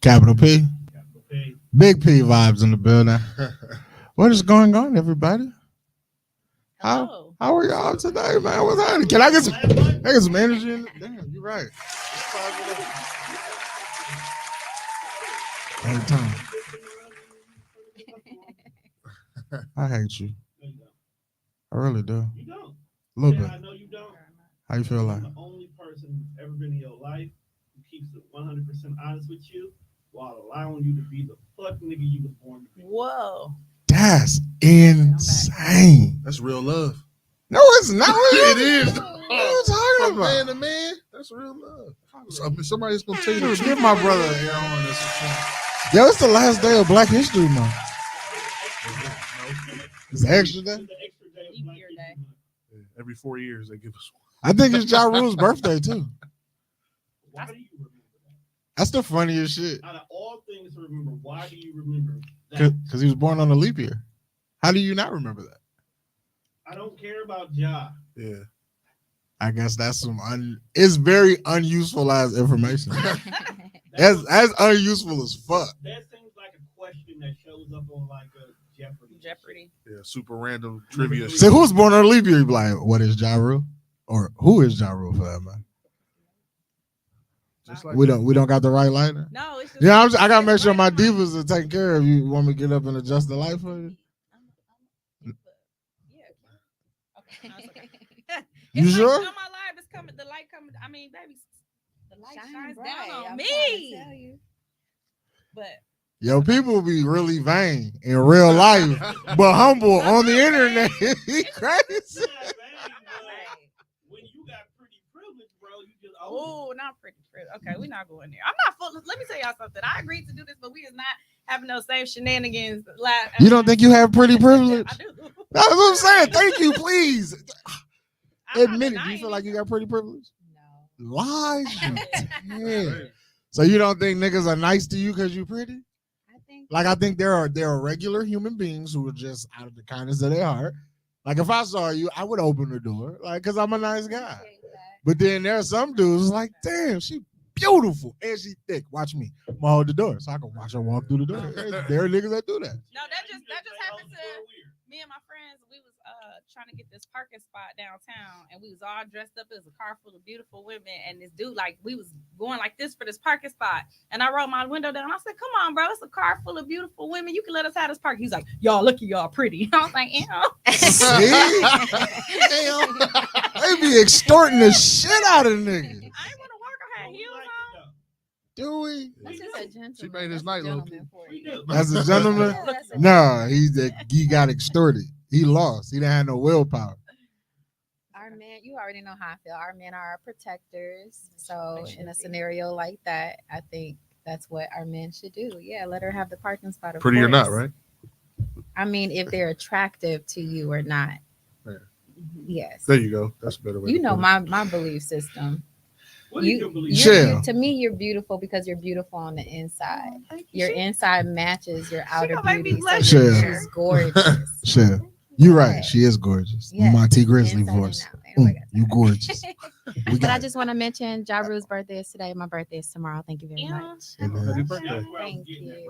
Capital P. Big P vibes in the building. What is going on, everybody? How are y'all today, man? What's happening? Can I get some energy in it? Damn, you're right. Every time. I hate you. I really do. You don't. A little bit. I know you don't. How you feel like? I'm the only person who's ever been in your life who keeps it 100% honest with you while allowing you to be the fuck nigga you was born to be. Whoa. That's insane. That's real love. No, it's not. It is. What are you talking From about? man to man, that's real love. So, I mean, somebody's gonna tell you the Dude, truth. give my brother a hair on this. Yo, it's the last day of Black History Month. It's an extra day? It's the extra day of Black History Month. Yeah, every 4 years they give us one. I think it's Ja Rule's birthday, too. Why do you remember that? That's the funniest shit. Out of all things to remember, why do you remember that? Because he was born on a leap year. How do you not remember that? I don't care about Ja. Yeah. I guess that's it's very unuseful as information. as unuseful as fuck. That seems like a question that shows up on like a Jeopardy. Yeah, super random trivia. Say who was born on a leap year? You be like, what is Ja Rule? Or who is Ja Rule for that man? Just like We don't got the right lighter. No, it's just Yeah, I gotta make sure my divas are taken care of. You want me to get up and adjust the light for you? You It's sure? Like, on my live, it's coming. The light coming. I mean, baby, the light shines down on me. But Yo, people be really vain in real life, but humble on the internet. He crazy. When you got pretty privilege, bro, you just not pretty privilege. Okay, we're not going there. I'm not full. Let me tell y'all something. I agreed to do this, but we is not having no same shenanigans. You don't think you have pretty privilege? I do. That's what I'm saying. Thank you, please. I'm Admit it. not Do you feel denying like you got pretty privilege? No. Lies. Yeah. So you don't think niggas are nice to you because you pretty? I think there are regular human beings who are just out of the kindness of their heart. Like if I saw you, I would open the door, like because I'm a nice guy. But then there are some dudes like, damn, she beautiful and she thick. Watch me. I'm gonna hold the door so I can watch her walk through the door. There are niggas that do that. No, that just happened to me and my friends. We was trying to get this parking spot downtown, and we was all dressed up as a car full of beautiful women. And this dude, like, we was going like this for this parking spot, and I rolled my window down. I said, "Come on, bro, it's a car full of beautiful women. You can let us have this park." He's like, "Y'all, look at y'all pretty." I was like, Damn. They be extorting the shit out of niggas. I ain't want to work. I had heels on. Do we? That's just a gentleman. She made his night, little As a gentleman? No, he got extorted. He lost. He didn't have no willpower. Our men, you already know how I feel. Our men are our protectors. So in a scenario like that, I think that's what our men should do. Yeah, let her have the parking spot. Pretty or not, right? I mean, if they're attractive to you or not. Yeah. Yes. There you go. That's a better way. You know my belief system. What do you believe? To me, you're beautiful because you're beautiful on the inside. Your inside matches your outer beauty. So she's gorgeous. Sure. You're right. She is gorgeous. Yes. My T Grizzly voice. You gorgeous. But I just want to mention Ja Rule's birthday is today. My birthday is tomorrow. Thank you very much. Happy birthday. Thank you.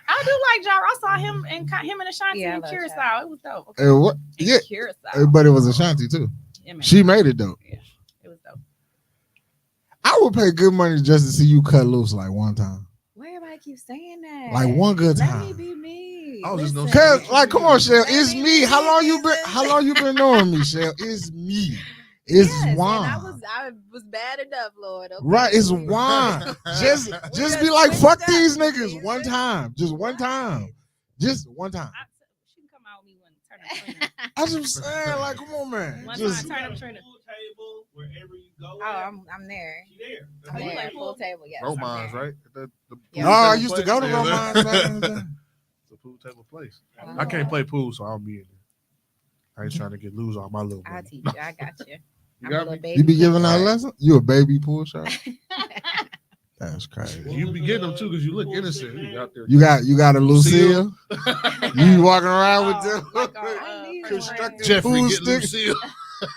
I do like Ja. I saw him and Ashanti in Curacao. It was dope. Okay. What? Yeah. Curacao. But it was Ashanti too. She made it dope. Yeah, it was dope. I would pay good money just to see you cut loose like one time. Why everybody keep saying that? Like one good time. Let me be me. I was just gonna Cause like, come on, Shell, it's me. How long you been knowing me, Shell? It's me. It's wine. I was bad enough, Lord. Okay. Right, it's wine. just be like, fuck these niggas one time. Just one time. Just one time. She can come out with me when turn up. I just saying, like, come on, man. One Just, time, turn up, Trina. Table, wherever you go. Oh, I'm there. I'm there. Full table, yes. Romans, right? I used to go to Romans back in the day. It's a pool table place. I can't play pool, so I'll be in there. I ain't trying to get loose on my little I'll money. teach you. I got you. You got me? You be giving out lessons? You a baby pool shot? That's crazy. You be getting them too because you look innocent. You out there. You got a Lucille? You walking around with them? Constructed Jeffrey food get sticks? Lucille.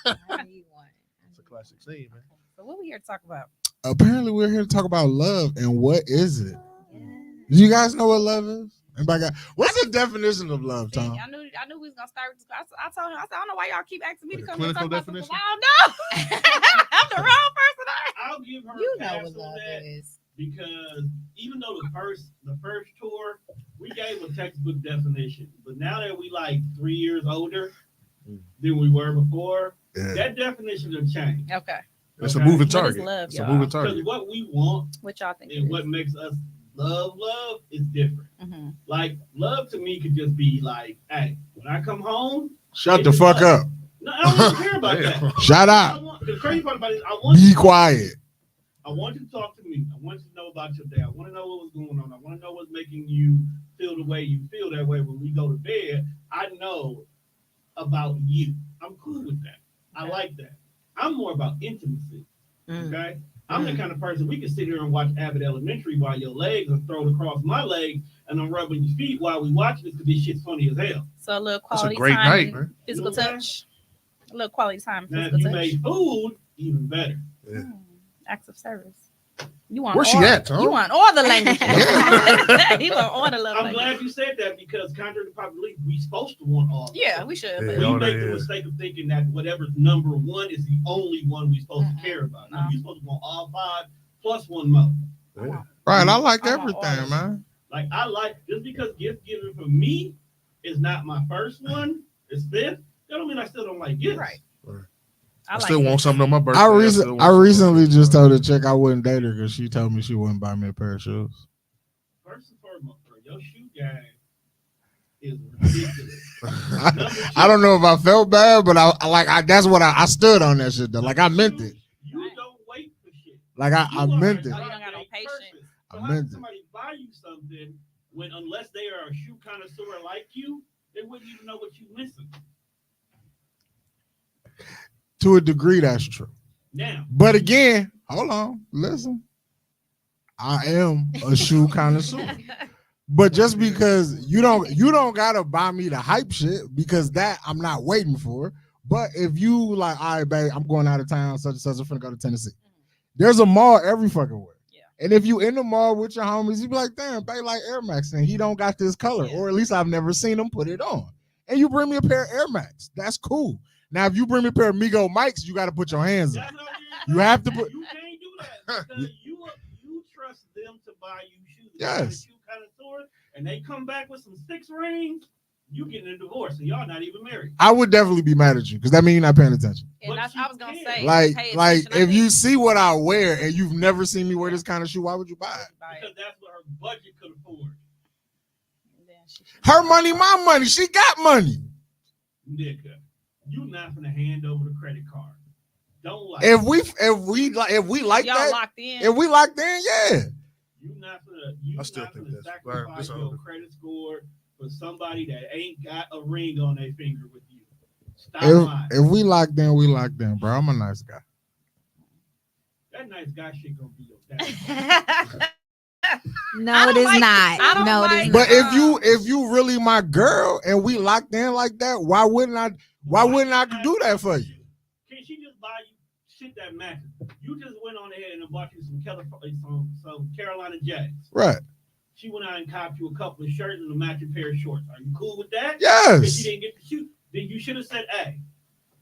I need one. It's a classic scene, man. So what we here to talk about? apparently we're here to talk about love and what is it? Do you guys know what love is? Anybody got, what's the definition of love, Tom? I knew we was gonna start with this. I told him, I said, I don't know why y'all keep asking me to come and clinical talk about this. definition? I don't know. I'm the wrong person. I'll give her You a know pass what on love that is. because even though the first tour we gave a textbook definition, but now that we like 3 years older than we were before, that definition has changed. Okay. It's a moving What is target. love, It's a y'all? moving Because target. what we want What y'all think? and what makes us love is different. Mm-hmm. Like love to me could just be like, hey, when I come home, Shut the fuck up. no, I don't even care about that. Shut up. The crazy part about it is I want Be you to quiet. I want you to talk to me. I want you to know about your day. I want to know what was going on. I want to know what's making you feel the way you feel that way when we go to bed. I know about you. I'm cool with that. I like that. I'm more about intimacy. Okay? I'm the kind of person we can sit here and watch Abbott Elementary while your legs are thrown across my legs and I'm rubbing your feet while we watch this because this shit's funny as hell. So a little That's a quality great time, night, and man. physical You know what I'm touch. A little quality time, Now, if physical you touch. made food, even better. Yeah. Acts of service. You want Where's she all, at, Tom? You want all the languages. Yeah. You want all the love I'm languages. glad you said that because contrary to popular belief, we supposed to want all. Yeah, we should. Yeah. But We Oh, make yeah. the mistake of thinking that whatever's number one is the only one we're supposed to care about. No, No. you're supposed to want all five plus one more. Yeah. Right, I like I want all everything, of man. Like I like just because gift giving for me is not my first one, it's fifth. That don't mean I still don't like gifts. Right. I like still it. want something on my birthday. I still want recently something. just told a chick I wouldn't date her because she told me she wouldn't buy me a pair of shoes. First and foremost, bro, your shoe game is ridiculous. I don't know if I felt bad, but that's what I stood on that shit though. Like I meant it. You don't wait for shit. Like I meant it. Oh, you don't got no patience. So I how meant can it. somebody buy you something when unless they are a shoe connoisseur like you, they wouldn't even know what you're missing. To a degree, that's true. Now, But again, hold on, listen. I am a shoe connoisseur. But just because you don't gotta buy me the hype shit because that I'm not waiting for. But if you like, all right, babe, I'm going out of town, such and such, I'm finna go to Tennessee. There's a mall every fucking way. Yeah. And if you in the mall with your homies, you be like, damn, babe, like Air Max, and he don't got this color, or at least I've never seen him put it on. And you bring me a pair of Air Max, that's cool. Now, if you bring me a pair of Migo Mikes, you got to put your hands up. You have to put. You can't do that because you trust them to buy you shoes. Yes. Shoe connoisseur, and they come back with some 6 rings. You getting a divorce, and y'all not even married. I would definitely be mad at you because that means you're not paying attention. And that's I was gonna say. Like pay attention. I if think- you see what I wear and you've never seen me wear this kind of shoe, why would you buy it? Because that's what her budget could afford. Her money, my money. She got money. Nigga, you not gonna hand over the credit card. Don't like If we like y'all that, locked in. if we locked in, yeah. you not gonna you I still not think gonna that's sacrifice right. your credit score for somebody that ain't got a ring on their finger with you. Stop lying. If we locked in, we locked in, bro. I'm a nice guy. That nice guy shit gonna be your dad. No, it is I not. don't No, it like- is But not. if you really my girl and we locked in like that, why wouldn't I do that for you? Can she just buy you shit that matches? You just went on ahead and bought you some Carolina Jacks. Right. She went out and copped you a couple of shirts and a matching pair of shorts. Are you cool with that? Yes. If you didn't get the shoes, then you should have said, hey,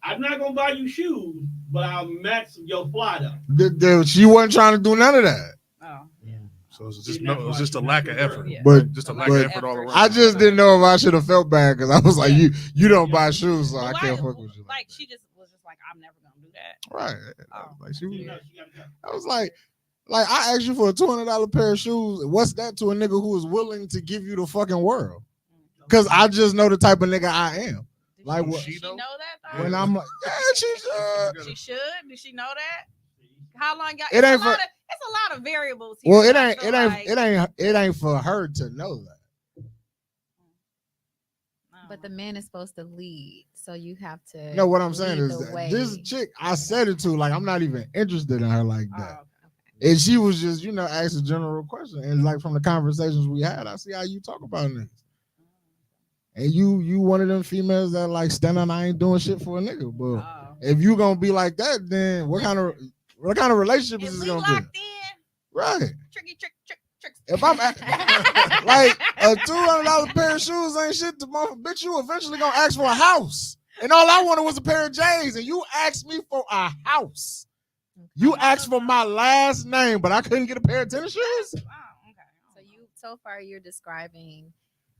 I'm not gonna buy you shoes, but I'll match your fly though. She wasn't trying to do none of that. Oh. So it was just a lack of effort. Yeah. But Just a lack of effort all around. I just didn't know if I should have felt bad because I was like, you don't buy shoes, so I Why- can't fuck with you. Like she just was just like, I'm never gonna do that. Right. Oh. Like she was, You know, she gotta go. I was like I asked you for a $200 pair of shoes. What's that to a nigga who is willing to give you the fucking world? Because I just know the type of nigga I am. Did Like she, what- Did she know that though? When I'm like, yeah, she's She should. Did she know that? How long y'all? It ain't for- It's a lot of variables here. well, it I ain't feel it ain't like- it ain't for her to know that. But the man is supposed to lead, so you have to. No, what I'm saying lead is the that way. this chick, I said it to, like I'm not even interested in her like that. Oh, And she was just, asked a general question. And like from the conversations we had, I see how you talk about niggas. And you one of them females that like stand on, I ain't doing shit for a nigga. But oh. if you gonna be like that, then what kind of What kind of relationship is If this we gonna locked be? in, Right. tricks. If I'm like a $200 pair of shoes ain't shit to motherfucker, bitch, you eventually gonna ask for a house. And all I wanted was a pair of J's, and you asked me for a house. You asked for my last name, but I couldn't get a pair of tennis shoes. So far you're describing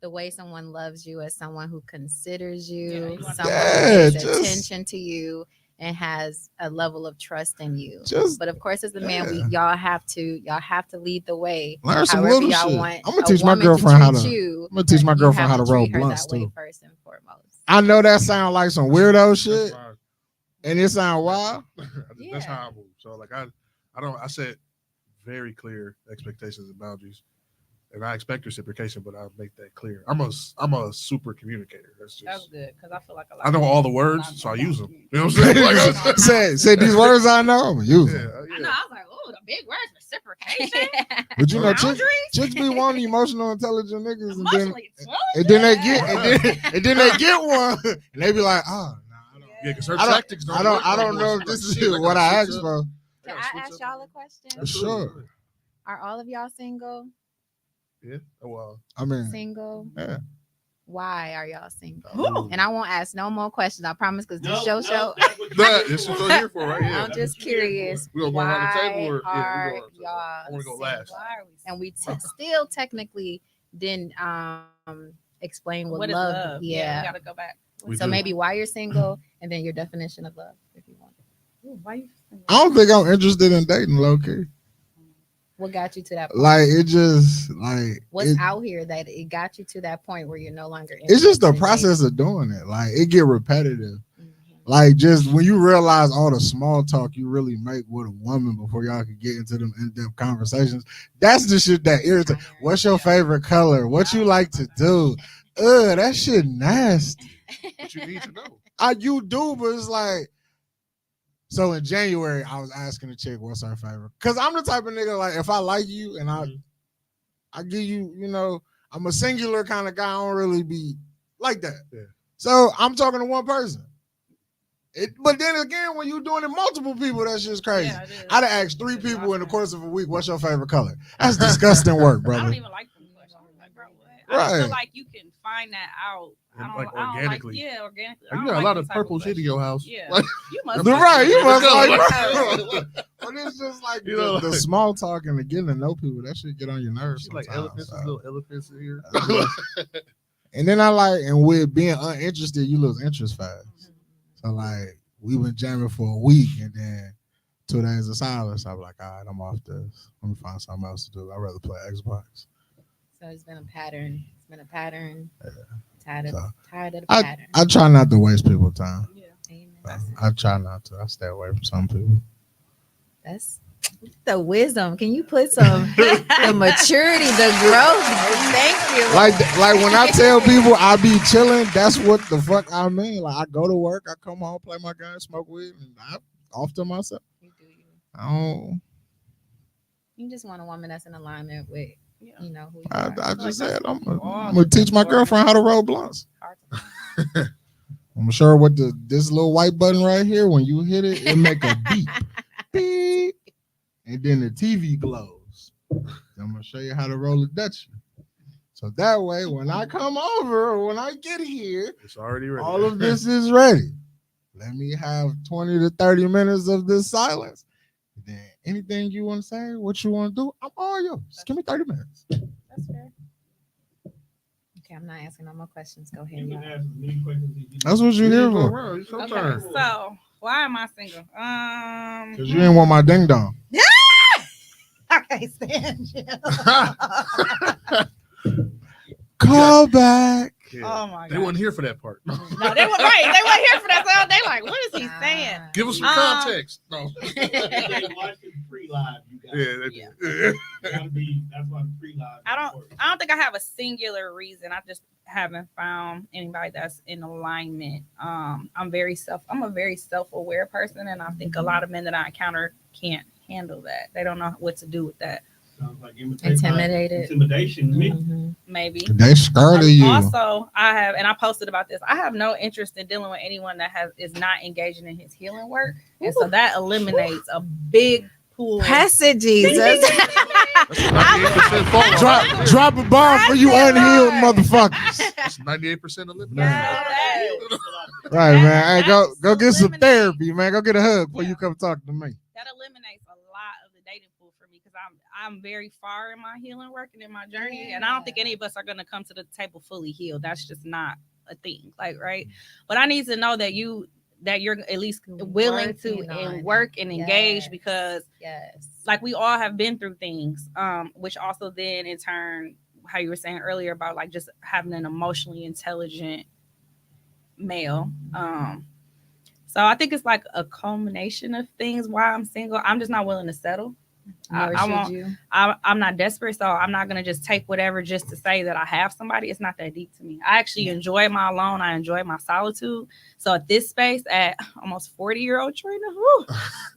the way someone loves you as someone who considers you, someone who pays attention to you, and has a level of trust in you. But of course, as a man, y'all have to lead the way. Learn some little shit. I'm gonna teach my girlfriend how to. I'm gonna teach my girlfriend how to roll blunts too. First and foremost. I know that sound like some weirdo shit, and it sound wild. That's how I move. So like I set very clear expectations and boundaries. And I expect reciprocation, but I'll make that clear. I'm a super communicator. That's good because I feel like a lot. I know all the words, so I use them. You know what I'm saying? say these words I know. I'm gonna use them. Yeah. I know. I was like, oh, the big words, reciprocation. But you know, chicks be wanting emotional, intelligent niggas, and then they get one, and they be like, oh, no, yeah, because her tactics don't. I don't know if this is what I asked for. Can I ask y'all a question? Sure. Are all of y'all single? Yeah. Well, I mean, single. Yeah. Why are y'all single? Ooh. And I won't ask no more questions. I promise, because this show. This is what we're here for, right here. I'm just curious. We're gonna go around the table. Or are y'all? I want to go last. And we still technically didn't explain what love. Yeah, we gotta go back. So maybe why you're single, and then your definition of love, if you want. Ooh, why you single? I don't think I'm interested in dating, low key. What got you to that point? Like, it just, like... What's out here that it got you to that point where you're no longer... It's just the process of doing it. Like, it get repetitive. Mm-hmm. Like, just when you realize all the small talk you really make with a woman before y'all can get into them in-depth conversations, that's the shit that irritates. What's your favorite color? What you like to do? That shit nasty. But you need to know. You do, but it's like... So in January, I was asking the chick what's her favorite. Because I'm the type of nigga, like, if I like you and I give you, you know, I'm a singular kind of guy. I don't really be like that. Yeah. So I'm talking to one person. But then again, when you're doing it multiple people, that's just crazy. Yeah, I'd have asked 3 people in the course of a week, what's your favorite color? That's disgusting work, brother. I don't even like them questions. Like, bro, what? I feel like you can find that out. Like organically. Organically. You got a lot of purple shit in your house. Yeah. Like, you must like, but it's just like the small talk and the getting to know people. That shit get on your nerves. Like elephants, little elephants in here. And then and with being uninterested, you lose interest fast. So like we been jamming for a week, and then 2 days of silence. I'm like, all right, I'm off this. Let me find something else to do. I'd rather play Xbox. So it's been a pattern. Yeah. Tired of the pattern. I try not to waste people's time. Yeah. I try not to. I stay away from some people. That's the wisdom. Can you put some the maturity, the growth? Thank you. Like when I tell people I be chilling, that's what the fuck I mean. Like I go to work, I come home, play my game, smoke weed, and I'm off to myself. You do you. I don't. You just want a woman that's in alignment with. You know who you I just said I'm gonna teach my girlfriend how to roll blunts. I'm sure with this little white button right here, when you hit it, it make a beep, beep, and then the TV glows. I'm gonna show you how to roll a Dutchie. So that way, when I come over, or when I get here, it's already ready. All of this is ready. Let me have 20 to 30 minutes of this silence. Then anything you want to say, what you want to do, I'm all yours. Just give me 30 minutes. That's fair. Okay, I'm not asking no more questions. Go ahead. That's what you're here for. Okay, so why am I single? Because you didn't want my ding dong. Yeah. I can't stand you. Call back. Yeah. Oh my God. They wasn't here for that part. No, they were right. They weren't here for that. So they like, what is he saying? Give us some context. No. They watching pre-live. You guys. Yeah. That's why pre-live. I don't think I have a singular reason. I just haven't found anybody that's in alignment. I'm a very self-aware person, and I think a lot of men that I encounter can't handle that. They don't know what to do with that. Sounds like Intimidation. to me. Mhm. maybe. They scared of you. Also, I posted about this. I have no interest in dealing with anyone that is not engaging in his healing work, and so that eliminates a big pool. Press it, Jesus. Drop a bomb for you unhealed motherfuckers. That's 98% eliminated. Yes. Right, man. Hey, go get some therapy, man. Go get a hug before you come talk to me. That eliminates a lot of the dating pool for me because I'm very far in my healing work and in my journey, and I don't think any of us are gonna come to the table fully healed. That's just not a thing, like right. But I need to know that you're at least willing to work and engage because like we all have been through things, which also then in turn, how you were saying earlier about like just having an emotionally intelligent male. So I think it's like a culmination of things why I'm single. I'm just not willing to settle. I'm not desperate, so I'm not gonna just take whatever just to say that I have somebody. It's not that deep to me. I actually enjoy my alone. I enjoy my solitude. So at this space, at almost 40-year-old Trina,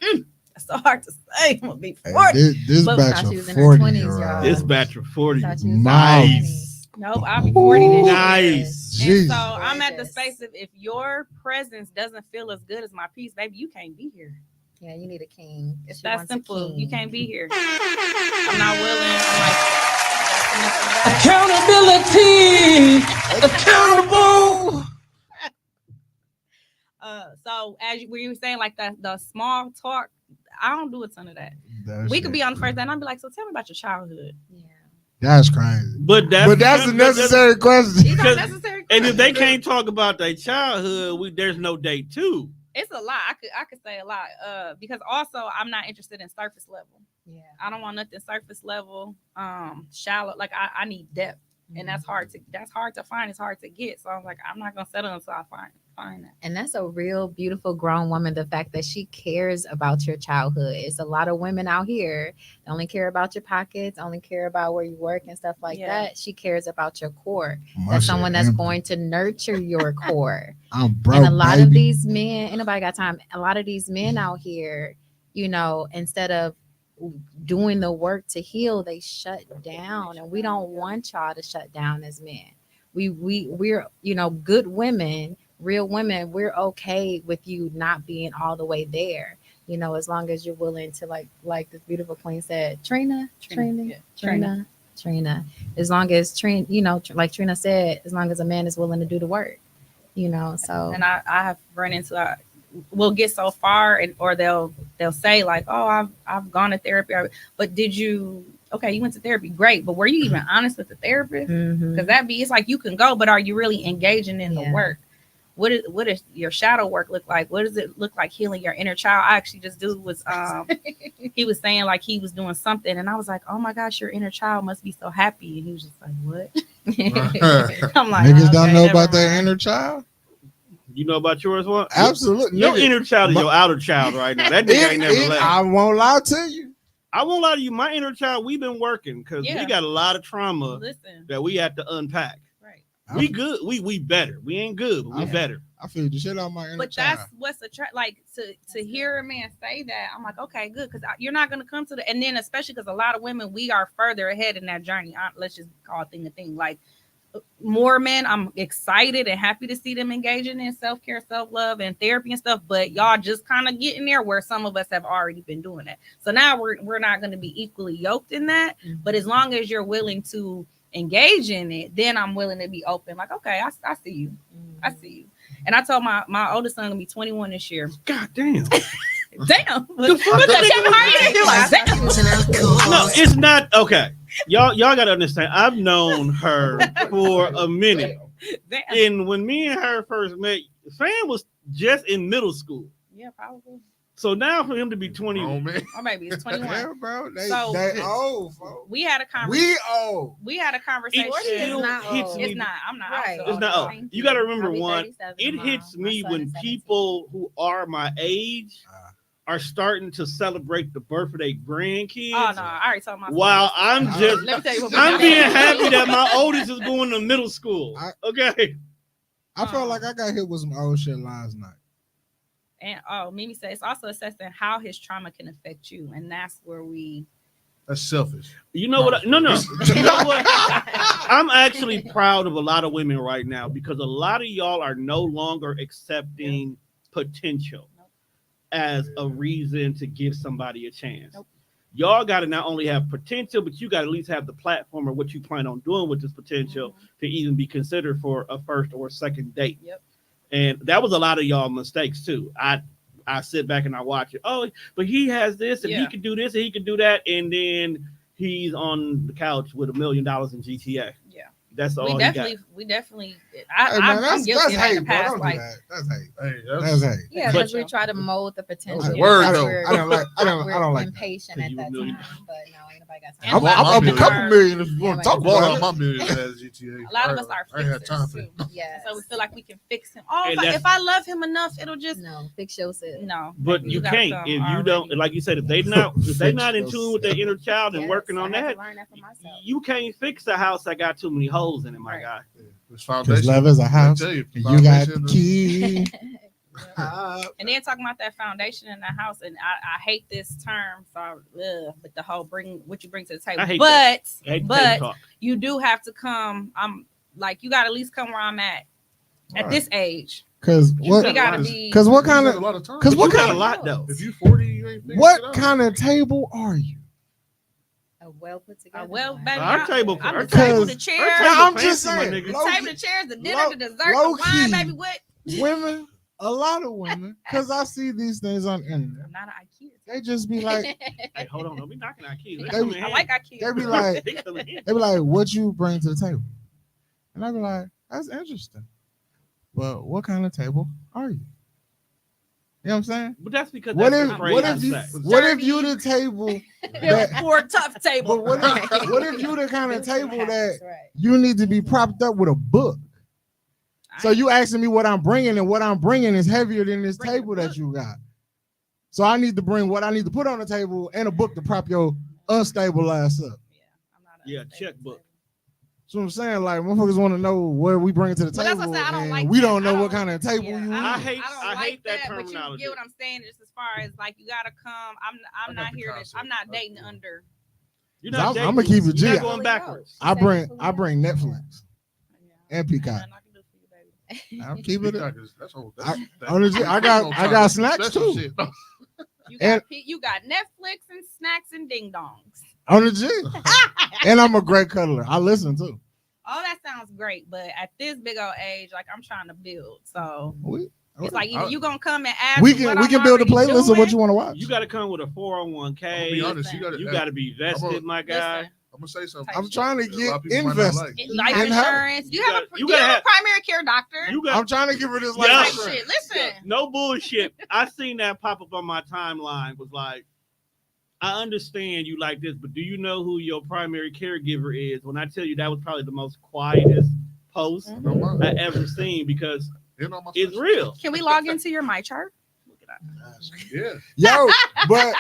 that's so hard to say. I'm gonna be 40. This batch of 40-year-olds. This batch of 40. Nice. Nope, I'll be 40 this year. Nice. And so I'm at the space of if your presence doesn't feel as good as my peace, baby, you can't be here. Yeah, you need a king. It's that simple. You can't be here. I'm not willing. I'm like, Accountability. Accountable. So as you were saying, like the small talk, I don't do a ton of that. We could be on the first day and I'd be like, so tell me about your childhood. Yeah. That's crazy. But that's a necessary question. And if they can't talk about their childhood, there's no date too. It's a lot. I could say a lot. Because also I'm not interested in surface level. Yeah. I don't want nothing surface level, shallow. Like I need depth. And that's hard to find. It's hard to get. So I'm like, I'm not gonna settle until I find that. And that's a real beautiful grown woman. The fact that she cares about your childhood. It's a lot of women out here that only care about your pockets, only care about where you work and stuff like that. She cares about your core. That's someone that's going to nurture your core. I'm broke. And a lot of these men, ain't nobody got time. A lot of these men out here, instead of doing the work to heal, they shut down, and we don't want y'all to shut down as men. We're good women, real women. We're okay with you not being all the way there, as long as you're willing to like this beautiful queen said, Trina, as long as Trina, like Trina said, as long as a man is willing to do the work, so. And I have run into we'll get so far or they'll say like, oh, I've gone to therapy, but you went to therapy, great, but were you even honest with the therapist? Because it's like you can go, but are you really engaging in the work? What is your shadow work look like? What does it look like healing your inner child? I actually just he was saying like he was doing something and I was like, oh my gosh, your inner child must be so happy, and he was just like, what? I'm like, niggas don't know about their inner child. You know about yours? What? Absolutely. Your inner child is your outer child right now. That nigga ain't never left. I won't lie to you. I won't lie to you. My inner child, we've been working because we got a lot of trauma that we have to unpack. Right. We good. We better. We ain't good, but we better. I feel the shit out my inner But child. that's what's like to hear a man say that. I'm like, okay, good, because you're not gonna come to the, and then especially because a lot of women, we are further ahead in that journey. Let's just call thing a thing. Like more men, I'm excited and happy to see them engaging in self-care, self-love, and therapy and stuff. But y'all just kind of getting there where some of us have already been doing that. So now we're not going to be equally yoked in that. But as long as you're willing to engage in it, then I'm willing to be open. Like, okay, I see you. I see you. And I told my oldest son gonna be 21 this year. God damn. Damn. No, it's not okay. Y'all gotta understand. I've known her for a minute. Damn. And when me and her first met, Sam was just in middle school. Yeah, probably. So now for him to be 20, Oh man. Or maybe it's 21. Yeah, bro. They old, folks. We had a conversation. We old. We had a conversation. It not hits old. me. It's not. I'm not. Right. I'm It's not. Oh, you got to remember I'll be one. 37 It tomorrow. hits My me son when is 17. people who are my age are starting to celebrate the birth of their grandkids. Oh no, I already told my. While I'm just, Let me tell you what I'm being happy that my oldest is going to middle school. Okay. I felt like I got hit with some old shit last night. And Mimi said it's also assessing how his trauma can affect you, and that's where we That's selfish. You know what? No. You know what? I'm actually proud of a lot of women right now because a lot of y'all are no longer accepting potential as a reason to give somebody a chance. Y'all got to not only have potential, but you got to at least have the platform or what you plan on doing with this potential to even be considered for a first or second date. And that was a lot of y'all mistakes too. I sit back and I watch it. Oh, but he has this and he can do this and he can do that. And then he's on the couch with $1 million in GTA. Yeah. That's all we definitely I'm guilty in the past. Like, that's hate. Hey, That's hate. Yeah, because we try to mold the potential. Word, I though. don't like impatient at that time, but no, ain't nobody got time. I'll up a couple million if you want to talk Bought all about my million as GTA. A lot of us are I ain't had time fixers for too. Yeah, So we feel like we can fix him. Oh, if I love him enough, it'll just fix yourself. No, but you can't if you don't. Like you said, if they not in tune with their inner child and working on that, you can't fix a house that got too many holes in it, my guy. Because love is a house. You got the key. And then talking about that foundation in the house, and I hate this term, but the whole what you bring to the table. But you do have to come. I'm like, you got to at least come where I'm at this age. Because what? Because what kind of? Because what kind of lot though? If you 40, you ain't. What kind of table are you? A well put together. Baby, our table. I'm the table, the chair. I'm just saying. The table, the chairs, the dinner, the dessert, the wine, baby. What? Women, a lot of women, because I see these things on the internet. I'm not an IKEA. They just be like, hey, hold on, don't be knocking IKEA. I like IKEA. They be like, what you bring to the table? And I be like, that's interesting. But what kind of table are you? You know what I'm saying? But that's because what if you the table for a tough table? But what if you the kind of table that you need to be propped up with a book? So you asking me what I'm bringing, and what I'm bringing is heavier than this table that you got. So I need to bring what I need to put on the table and a book to prop your unstable ass up. Yeah, checkbook. So I'm saying, like, motherfuckers want to know what we bring to the table, that's what I don't like. We don't know what kind of table you I want. hate that terminology. But you get what I'm saying, just as far as like, you gotta come. I'm not here. I'm not dating under. You're not dating. I'm gonna keep it G. You're not going backwards. I bring Netflix and Peacock. I'll keep it. I got snacks too. You got Netflix and snacks and ding dongs. On the G. And I'm a great cuddler. I listen too. All that sounds great, but at this big old age, like, I'm trying to build. So it's like either you gonna come and ask. We can build a playlist of what you want to watch. You got to come with a 401k. Be honest, you got to be vested, my guy. I'm gonna say something. I'm trying to get invested. Life insurance. You have a primary care doctor. I'm trying to give her this life insurance. Listen, no bullshit. I seen that pop up on my timeline. Was like, I understand you like this, but do you know who your primary caregiver is? When I tell you that was probably the most quietest post I ever seen, because it's real. Can we log into your MyChart? Yeah. Yo, but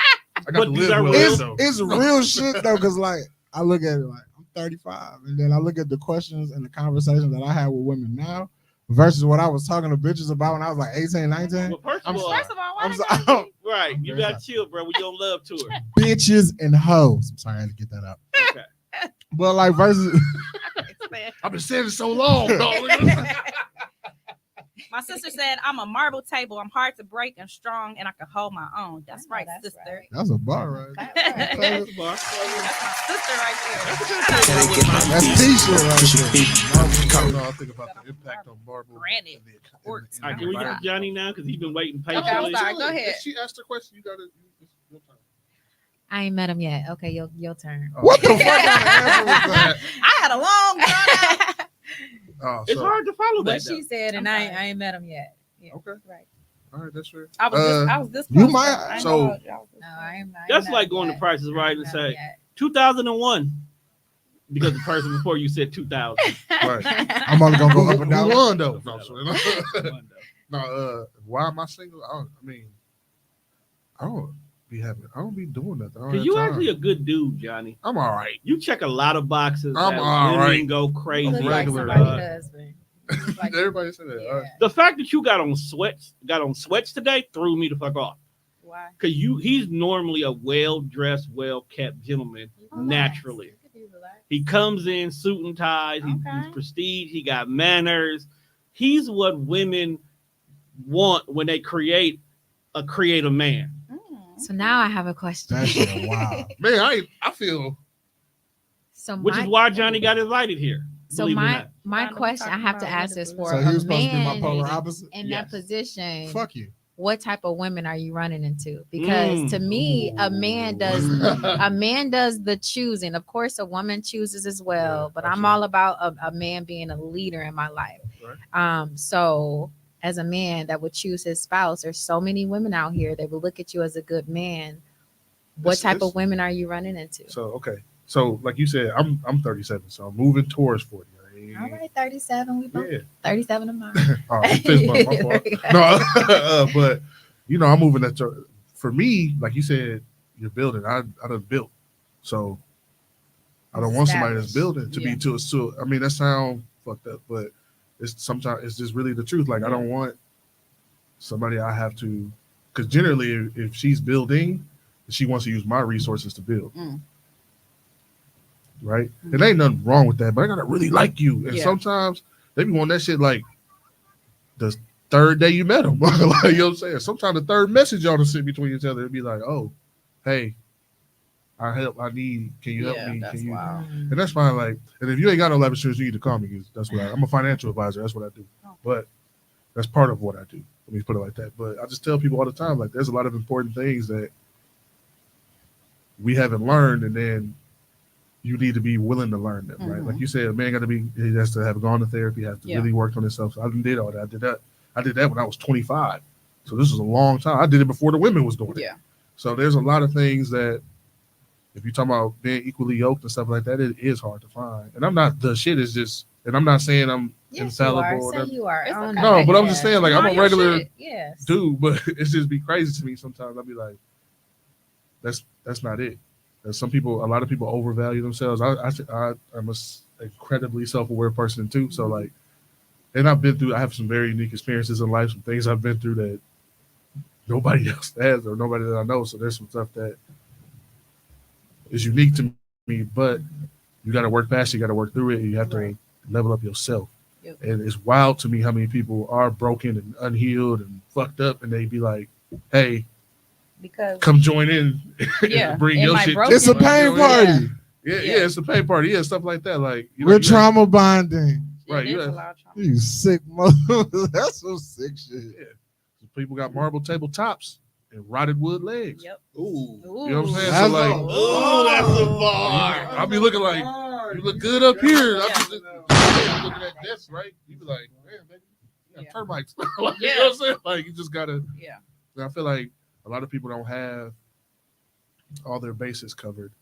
real, it's real shit though, because like I look at it like I'm 35, and then I look at the questions and the conversations that I have with women now versus what I was talking to bitches about when I was like 18, 19. Well, first of all, right, you got to chill, bro. We don't love tour. Bitches and hoes. I'm sorry, I had to get that out. Okay. But like versus, I've been saying it so long. My sister said, I'm a marble table. I'm hard to break and strong, and I can hold my own. That's right, sister. Right. That's a bar, right? That's my sister right there. That's T-shirt right there. I think about the impact on marble. Granted. All right, can we get to Johnny now? Because he's been waiting patiently. Okay, I'm sorry. Go ahead. She asked the question. You got to. I ain't met him yet. Okay, your turn. What the fuck kind of answer was that? I had a long it's hard to follow that. What she said, and I ain't met him yet. Yeah. Okay. Right. All right, that's fair. I was this close. You might. So that's like going to Price is Right and say 2001 because the person before you said 2000. Right. I'm only gonna go up and down. Who won though? No, why am I single? I don't be doing nothing. You actually a good dude, Johnny. I'm all right. You check a lot of boxes. I'm all right. Go crazy. Regular. Like everybody said that. The fact that you got on sweats today threw me the fuck off. Why? Because he's normally a well-dressed, well-kept gentleman naturally. He comes in suit and tie. He's prestige. He got manners. He's what women want when they create a creative man. So now I have a question. That's wow. Man, I feel. So which is why Johnny got invited here. So my question, I have to ask this for so he was a supposed to be my man polar opposite. in that position. Fuck you. What type of women are you running into? Because to me, a man does the choosing. Of course, a woman chooses as well, but I'm all about a man being a leader in my life. Right. So as a man that would choose his spouse, there's so many women out here that will look at you as a good man. What type of women are you running into? So okay. So like you said, I'm 37, so I'm moving towards 40. All right, 37. We both 37 of mine. Oh, my fault. No, but I'm moving that. For me, like you said, you're building. I done built, so I don't want somebody that's building to be too. I mean, that sounds fucked up, but sometimes it's just really the truth. Like I don't want somebody I have to, because generally, if she's building, she wants to use my resources to build. Right? And ain't nothing wrong with that, but I gotta really like you. And sometimes they be wanting that shit like the third day you met them. Like, you know what I'm saying? Sometimes the third message y'all to sit between each other, it'd be like, oh, hey, I need, can you help me? That's can you? wild. And that's fine. Like, and if you ain't got no life insurance, you need to call me because that's what I'm a financial advisor. That's what I do. But that's part of what I do. Let me put it like that. But I just tell people all the time, like, there's a lot of important things that we haven't learned, and then you need to be willing to learn them, right? Like you said, a man he has to have gone to therapy, has to really work on himself. So I did all that. I did that when I was 25. So this was a long time. I did it before the women was doing it. Yeah. So there's a lot of things that, if you're talking about being equally yoked and stuff like that, it is hard to find. And I'm not, the shit is just, and I'm not saying I'm infallible. You are. No, but I'm just saying, like, I'm a regular dude, but it's just be crazy to me sometimes. I'll be like, that's not it. And a lot of people overvalue themselves. I'm an incredibly self-aware person too. So like, and I have some very unique experiences in life, some things I've been through that nobody else has or nobody that I know. So there's some stuff that is unique to me, but you got to work past it. You got to work through it. And you have to level up yourself. Yep. And it's wild to me how many people are broken and unhealed and fucked up, and they be like, hey, because come join in, bring your shit. It's a pain party. Yeah, it's a pain party. Yeah, stuff like that. Like we're trauma bonding. Right, you sick mother. That's some sick shit. Yeah. So people got marble tabletops and rotted wood legs. Yep. Ooh. You know what I'm saying? That's so like, that's a bar. I'll be looking like, you look good up here. I'm looking at this, right? You be like, man, baby, you got termites. You know what I'm saying? Like, you just gotta. Yeah. And I feel like a lot of people don't have all their bases covered,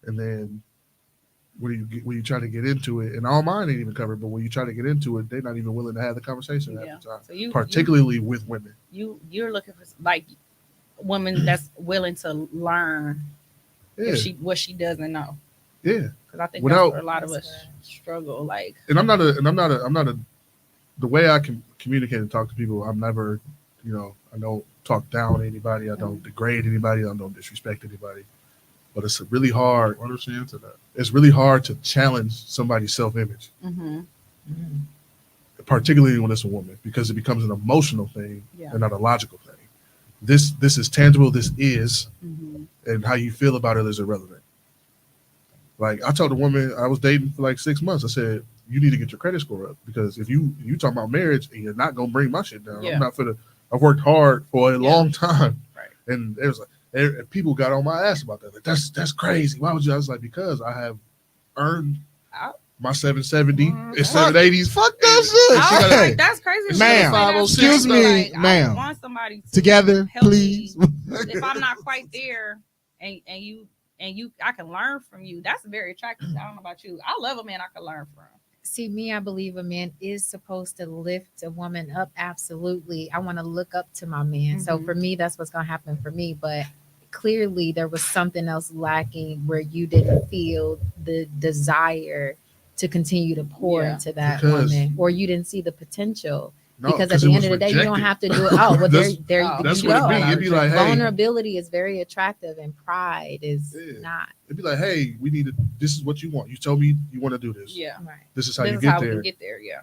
and then when you try to get into it, and all mine ain't even covered, but when you try to get into it, they're not even willing to have the conversation half the time. So particularly with women. You're looking for like women that's willing to learn what she doesn't know. Yeah, because I think that's where a lot of us struggle. Like, and I'm not a. The way I can communicate and talk to people, I'm never, I don't talk down to anybody. I don't degrade anybody. I don't disrespect anybody. But it's really hard. Understand to that. It's really hard to challenge somebody's self-image, particularly when it's a woman, because it becomes an emotional thing and not a logical thing. This is tangible. This is, and how you feel about it is irrelevant. Like I told a woman I was dating for like 6 months. I said, you need to get your credit score up, because if you talking about marriage and you're not gonna bring my shit down, I'm not I've worked hard for a long time, and there's like people got on my ass about that. Like that's crazy. Why would you? I was like, because I have earned my 770 and 780s. Fuck that shit. Like, that's crazy, ma'am. Excuse me, ma'am. I want somebody to together, please. If I'm not quite there, and you, I can learn from you. That's very attractive. I don't know about you. I love a man I can learn from. See, me, I believe a man is supposed to lift a woman up. Absolutely. I want to look up to my man. So for me, that's what's going to happen for me. But clearly there was something else lacking where you didn't feel the desire to continue to pour into that woman, or you didn't see the potential No, because at the end of the day, you don't have to do it. Oh, well, there that's you what go. it be. It'd be like, hey, vulnerability is very attractive, and pride is not. It'd be like, hey, we need to. This is what you want. You told me you want to do this. Yeah, right. This is how this you is get how there. we can get there. Yeah,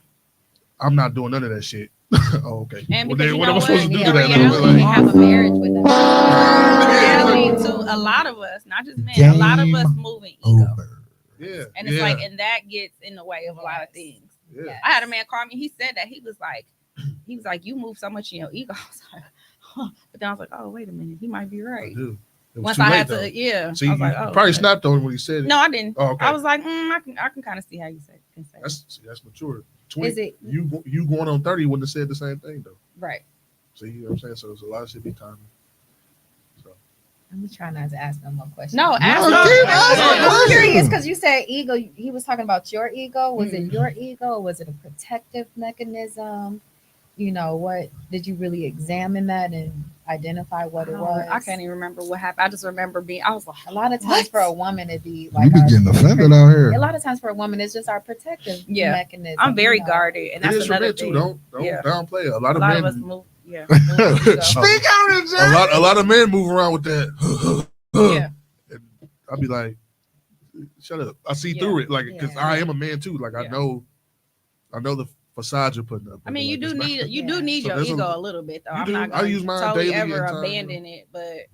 I'm not doing none of that shit. Oh, okay. And well, because then you what know am I supposed to do what? to that? Reality, They have a marriage with them. reality too. A lot of us, not just men, a lot of us move in ego. Yeah, and it's like, and that gets in the way of a lot of things. Yeah. I had a man call me. He said that he was like, you move so much in your ego. I was like, huh. But then I was like, oh, wait a minute, he might be right. I do. Once I had to, So I you was like, oh, probably snapped on him when he said it. No, I didn't. Oh, okay. I was like, I can kind of see how you can say. That's mature. 20, is it you going on 30 wouldn't have said the same thing though. Right. See, you know what I'm saying? So there's a lot of shit be timing. So I'm trying not to ask no more questions. No, ask. I'm curious because you said ego. He was talking about your ego. Was it your ego? Or was it a protective mechanism? You know, what did you really examine that and identify what it was? I can't even remember what happened. I just remember I was like, a lot of times for a woman it'd be like, you be getting offended out here. A lot of times for a woman it's just our protective mechanism. I'm very guarded, and that's another thing. Don't downplay it. A lot of men, of us move. Yeah. Speak on it, Jack. A lot of men move around with that. Yeah. And I'll be like, shut up. I see through it, like, because I am a man too. Like I know the facade you're putting up. I mean, you do need your ego a little bit though. I'm not I use mine totally daily ever at times, abandon it, but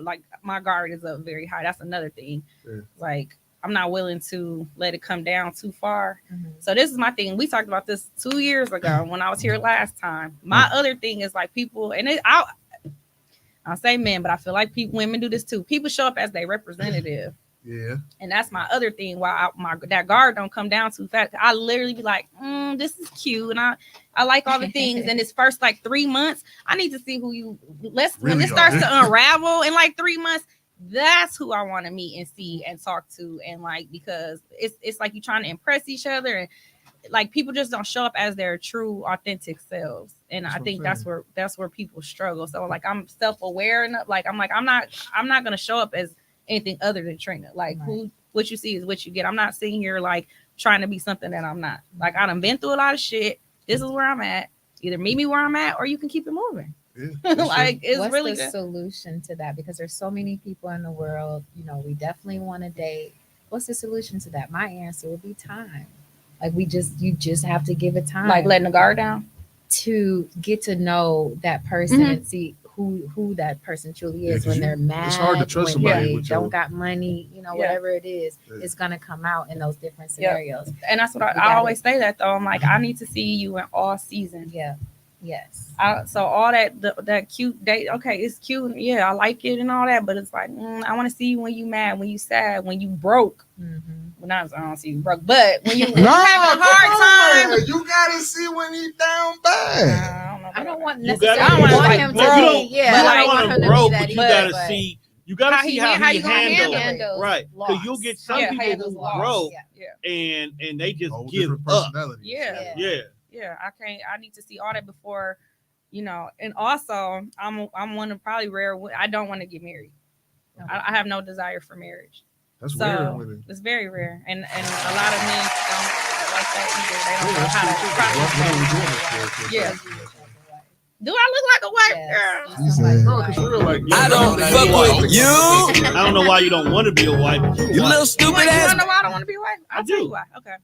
like my guard is up very high. That's another thing. Yeah. Like I'm not willing to let it come down too far. Mm-hmm. So this is my thing. We talked about this 2 years ago when I was here last time. My other thing is like people, and I'll say men, but I feel like women do this too. People show up as their representative. Yeah. And that's my other thing. Why that guard don't come down too fast. I literally be like, this is cute, and I like all the things. And this first like 3 months, I need to see who you. When it starts to unravel in like 3 months, that's who I want to meet and see and talk to, and like because it's like you trying to impress each other, and like people just don't show up as their true authentic selves. And I think that's where people struggle. So like I'm self-aware enough. Like I'm not gonna show up as anything other than Trina. Like what you see is what you get. I'm not sitting here like trying to be something that I'm not. Like I done been through a lot of shit. This is where I'm at. Either meet me where I'm at or you can keep it moving. Yeah, like it's what's really the solution to that? Because there's so many people in the world, you know, we definitely want to date. What's the solution to that? My answer would be time. Like you just have to give it time. Like letting the guard down to get to know that person and see who that person truly is. When they're mad, it's hard to trust when somebody they don't got money, you know, whatever it is, it's gonna come out in those different scenarios. And that's what I always say that though. I'm like, I need to see you in all seasons. Yeah. Yes. So all that cute date, okay, it's cute. Yeah, I like it and all that, but it's like I want to see you when you mad, when you sad, when you broke. Well, I don't see you broke, but when you having a hard time, you gotta see when he's down bad. I don't want necessarily. I don't want him to be. Yeah, I don't want him broke, to be that but you gotta see. You gotta see how he handles it. Right, because you'll get some people who broke, and they just give up. Yeah, I need to see all that before, you know. And also, I'm one of probably rare. I don't want to get married. I have no desire for marriage. That's rare. It's very rare, and a lot of men don't like that either. They don't know how to process. Yeah. Do I look like a white girl? No, because real, like I don't fuck with you. I don't know why you don't want to be a wife. You little stupid ass. You don't know why I don't want to be a wife? I'll tell you why. Okay.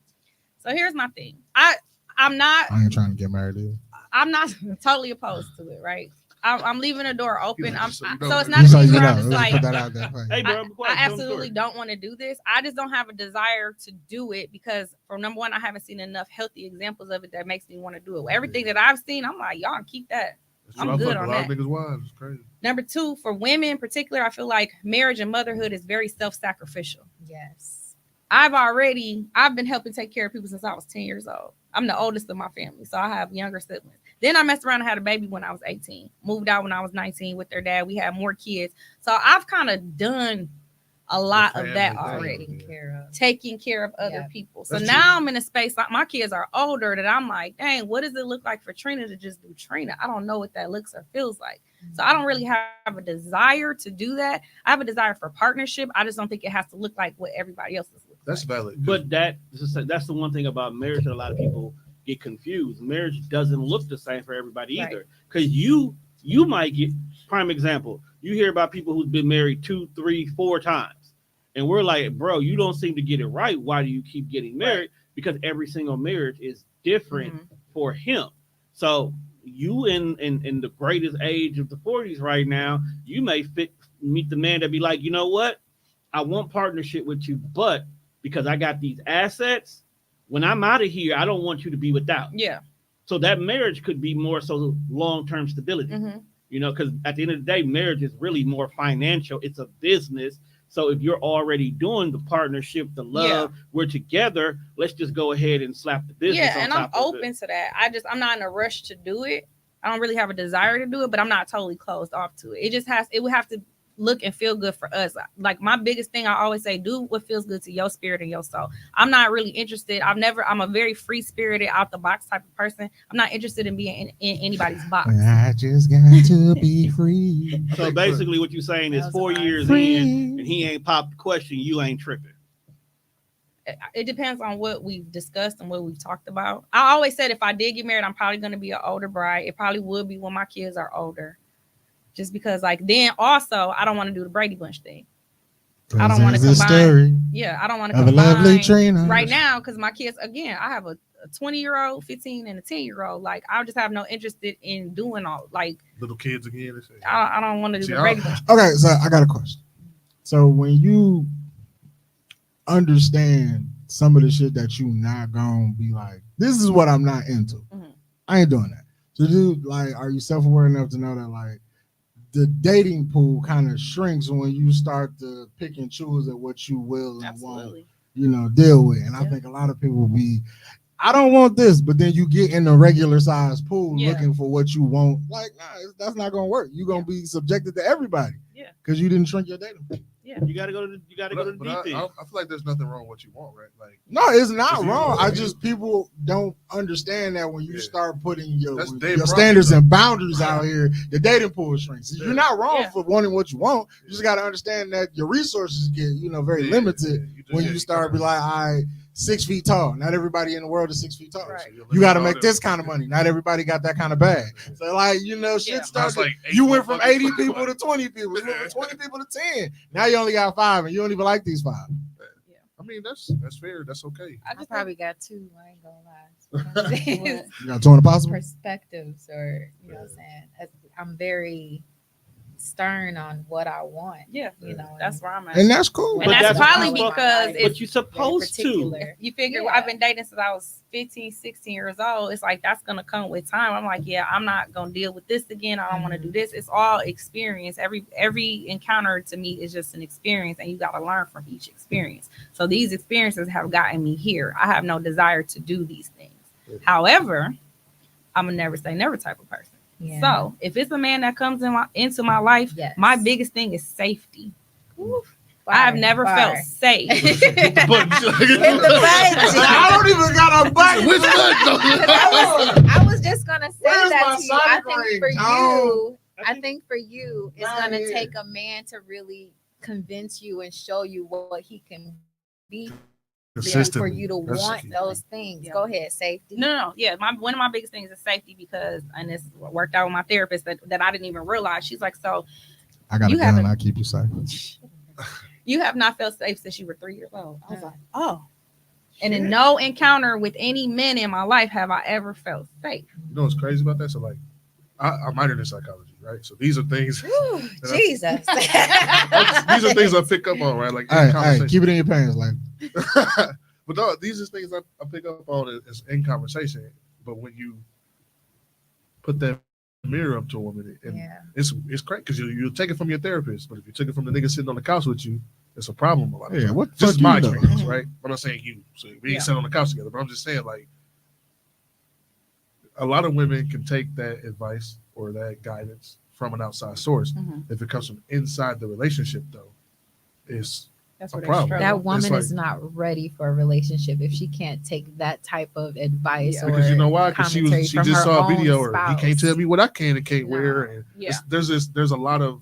So here's my thing. I ain't trying to get married either. I'm not totally opposed to it, right? I'm leaving the door open. So it's not like hey, bro, I absolutely don't want to do this. I just don't have a desire to do it because, for number one, I haven't seen enough healthy examples of it that makes me want to do it. Everything that I've seen, I'm like, y'all keep that. I'm good on that. It's crazy. Number two, for women in particular, I feel like marriage and motherhood is very self-sacrificial. Yes. I've been helping take care of people since I was 10 years old. I'm the oldest of my family, so I have younger siblings. Then I messed around and had a baby when I was 18. Moved out when I was 19 with their dad. We had more kids. So I've kind of done a lot of that already. Taking care of other people. So that's now I'm in a space like my kids are older that I'm like, dang, what does it look like for Trina to just do Trina? I don't know what that looks or feels like. So I don't really have a desire to do that. I have a desire for partnership. I just don't think it has to look like what everybody else is. That's valid. But that's the one thing about marriage that a lot of people get confused. Marriage doesn't look the same for everybody either. Because you might get, prime example, you hear about people who've been married 2, 3, 4 times. And we're like, bro, you don't seem to get it right. Why do you keep getting married? Because every single marriage is different for him. So you in the greatest age of the 40s right now, you may meet the man that be like, you know what? I want partnership with you, but because I got these assets, when I'm out of here, I don't want you to be without. Yeah. So that marriage could be more so long-term stability. You know, because at the end of the day, marriage is really more financial. It's a business. So if you're already doing the partnership, the love, we're together, let's just go ahead and slap the business on and top I'm of open it. to that. I'm not in a rush to do it. I don't really have a desire to do it, but I'm not totally closed off to it. It would have to look and feel good for us. Like my biggest thing, I always say, do what feels good to your spirit and your soul. I'm not really interested. I'm a very free spirited, out the box type of person. I'm not interested in being in anybody's box. I just got to be free. So basically what you're saying is 4 years in and he ain't popped the question, you ain't tripping. It depends on what we've discussed and what we've talked about. I always said if I did get married, I'm probably going to be an older bride. It probably would be when my kids are older. Just because, like, then also I don't want to do the Brady Bunch thing. I don't want to combine. Yeah, I don't want to combine. Lovely Trina. Right now, because my kids, again, I have a 20-year-old, 15, and a 10-year-old. Like, I just have no interest in doing all like little kids again. I don't want to do the Brady Bunch. Okay, so I got a question. So when you understand some of the shit that you not gonna be like, this is what I'm not into. I ain't doing that. So, dude, like, are you self-aware enough to know that, like, the dating pool kind of shrinks when you start to pick and choose at what you will and won't, deal with? And I think a lot of people I don't want this, but then you get in a regular size pool looking for what you want. Like, nah, that's not gonna work. You're gonna be subjected to everybody. Yeah, because you didn't shrink your dating pool. Yeah, you gotta go to the deep end. I feel like there's nothing wrong with what you want, right? Like, no, it's not wrong. I just people don't understand that when you start putting your standards and boundaries out here, the dating pool shrinks. You're not wrong for wanting what you want. You just got to understand that your resources get very limited when you start be like, all right, 6 feet tall. Not everybody in the world is 6 feet tall. Right. So you got to make this kind of money. Not everybody got that kind of bag. So like, shit starts. Like you went from 80 people to 20 people. You went from 20 people to 10. Now you only got 5, and you don't even like these 5. Yeah. I mean, that's fair. That's okay. I probably got 2. I ain't gonna lie. You got 2 on the possible perspectives, or you know what I'm saying. I'm very stern on what I want. Yeah, that's where I'm at, and that's cool. And that's probably because but you're supposed to. You figure I've been dating since I was 15, 16 years old. It's like that's gonna come with time. I'm like, I'm not gonna deal with this again. I don't want to do this. It's all experience. Every encounter to me is just an experience, and you got to learn from each experience. So these experiences have gotten me here. I have no desire to do these things. However, I'm a never say never type of person. Yeah. So if it's a man that comes into my life, my biggest thing is safety. I've never felt safe. Hit the button. I don't even got a button. Which button? I was just gonna say that to you. I think for you, it's gonna take a man to really convince you and show you what he can be. For you to want those things. Go ahead, safety. No. Yeah, one of my biggest things is safety, because, and this worked out with my therapist that I didn't even realize. She's like, so I got a gun, I keep you safe. You have not felt safe since you were 3 years old. I was like, oh. And in no encounter with any men in my life have I ever felt safe. You know what's crazy about that? So like, I minored in psychology, right? So these are things. Ooh, Jesus. These are things I pick up on, right? Like, hey, keep it in your pants, like. But no, these are things I pick up on is in conversation. But when you put that mirror up to a woman, and it's great because you take it from your therapist. But if you took it from the nigga sitting on the couch with you, it's a problem a lot of times. What? This is my experience, right? I'm not saying you. So we ain't sitting on the couch together, but I'm just saying, like, a lot of women can take that advice or that guidance from an outside source. If it comes from inside the relationship, though, that's a problem. That woman is not ready for a relationship if she can't take that type of advice. Or because you know why? Because she just saw a video, or he can't tell me what I can and can't wear. And there's a lot of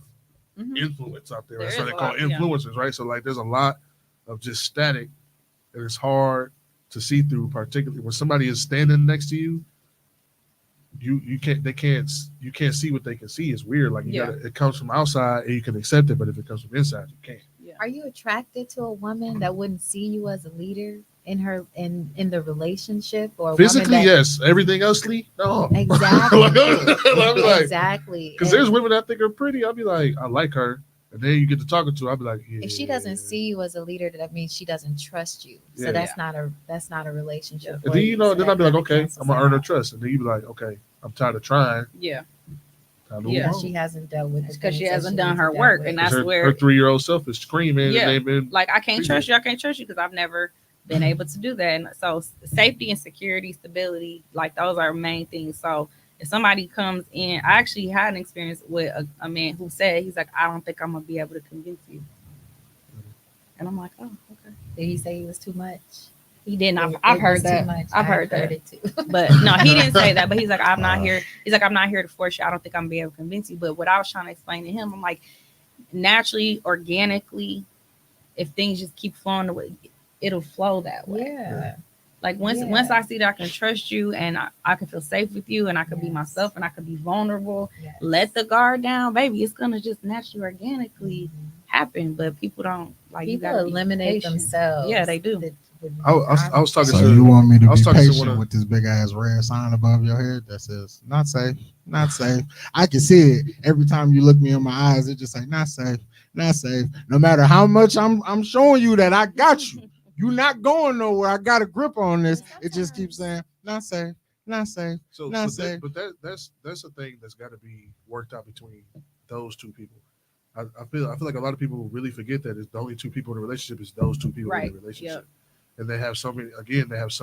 influence out there. That's what they call influencers, right? So like, there's a lot of just static, and it's hard to see through, particularly when somebody is standing next to you. You can't see what they can see. It's weird. Like it comes from outside and you can accept it, but if it comes from inside, you can't. Yeah. Are you attracted to a woman that wouldn't see you as a leader in the relationship, or physically? Yes. Everything else, no. Exactly. Exactly. Because there's women that I think are pretty. I'll be like, I like her. And then you get to talking to her, I'll be like, yeah. If she doesn't see you as a leader, that means she doesn't trust you. So that's not a relationship. And then then I'll be like, okay, I'm gonna earn her trust. And then you be like, okay, I'm tired of trying. Yeah. She hasn't dealt with it because she hasn't done her work, and that's where her 3-year-old self is screaming. Yeah, and been like I can't trust you because I've never been able to do that. And so safety and security, stability, like those are main things. So if somebody comes in, I actually had an experience with a man who said, he's like, I don't think I'm gonna be able to convince you. And I'm like, oh, okay. Did he say he was too much? He didn't. I've heard that. I've heard that. It too. But no, he didn't say that. But he's like, I'm not here. He's like, I'm not here to force you. I don't think I'm gonna be able to convince you. But what I was trying to explain to him, I'm like, naturally, organically, if things just keep flowing the way, it'll flow that way. Yeah. Like once I see that I can trust you and I can feel safe with you and I can be myself and I can be vulnerable, let the guard down, baby. It's gonna just naturally, organically happen. But people don't like. People eliminate themselves. Yeah, they do. I was talking so to you want me to be patient with this big ass red sign above your head that says not safe, not safe. I can see it every time you look me in my eyes. It just like not safe, not safe. No matter how much I'm showing you that I got you, you're not going nowhere. I got a grip on this. It just keeps saying not safe, not safe, so, not safe. But that's a thing that's got to be worked out between those two people. I feel like a lot of people really forget that it's the only two people in a relationship is those two people in a relationship. Yep. And they have so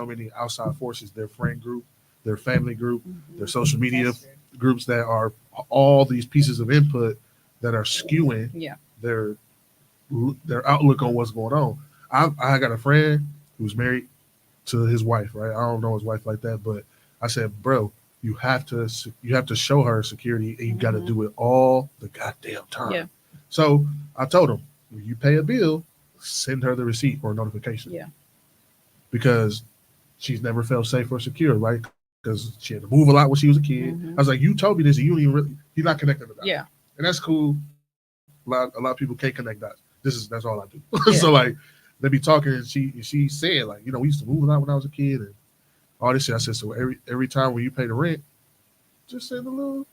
many outside forces, their friend group, their family group, their social media groups that are all these pieces of input that are skewing their outlook on what's going on. I got a friend who's married to his wife, right? I don't know his wife like that, but I said, bro, you have to show her security and you got to do it all the goddamn time. Yeah. So I told him, when you pay a bill, send her the receipt or a notification. Yeah. Because she's never felt safe or secure, right? Because she had to move a lot when she was a kid. I was like, you told me this, and you don't even really, you're not connecting the dots. Yeah. And that's cool. A lot of people can't connect dots. That's all I do. Yeah. So like, they be talking, and she said, like, we used to move a lot when I was a kid and all this shit. I said, so every time when you pay the rent, just send a little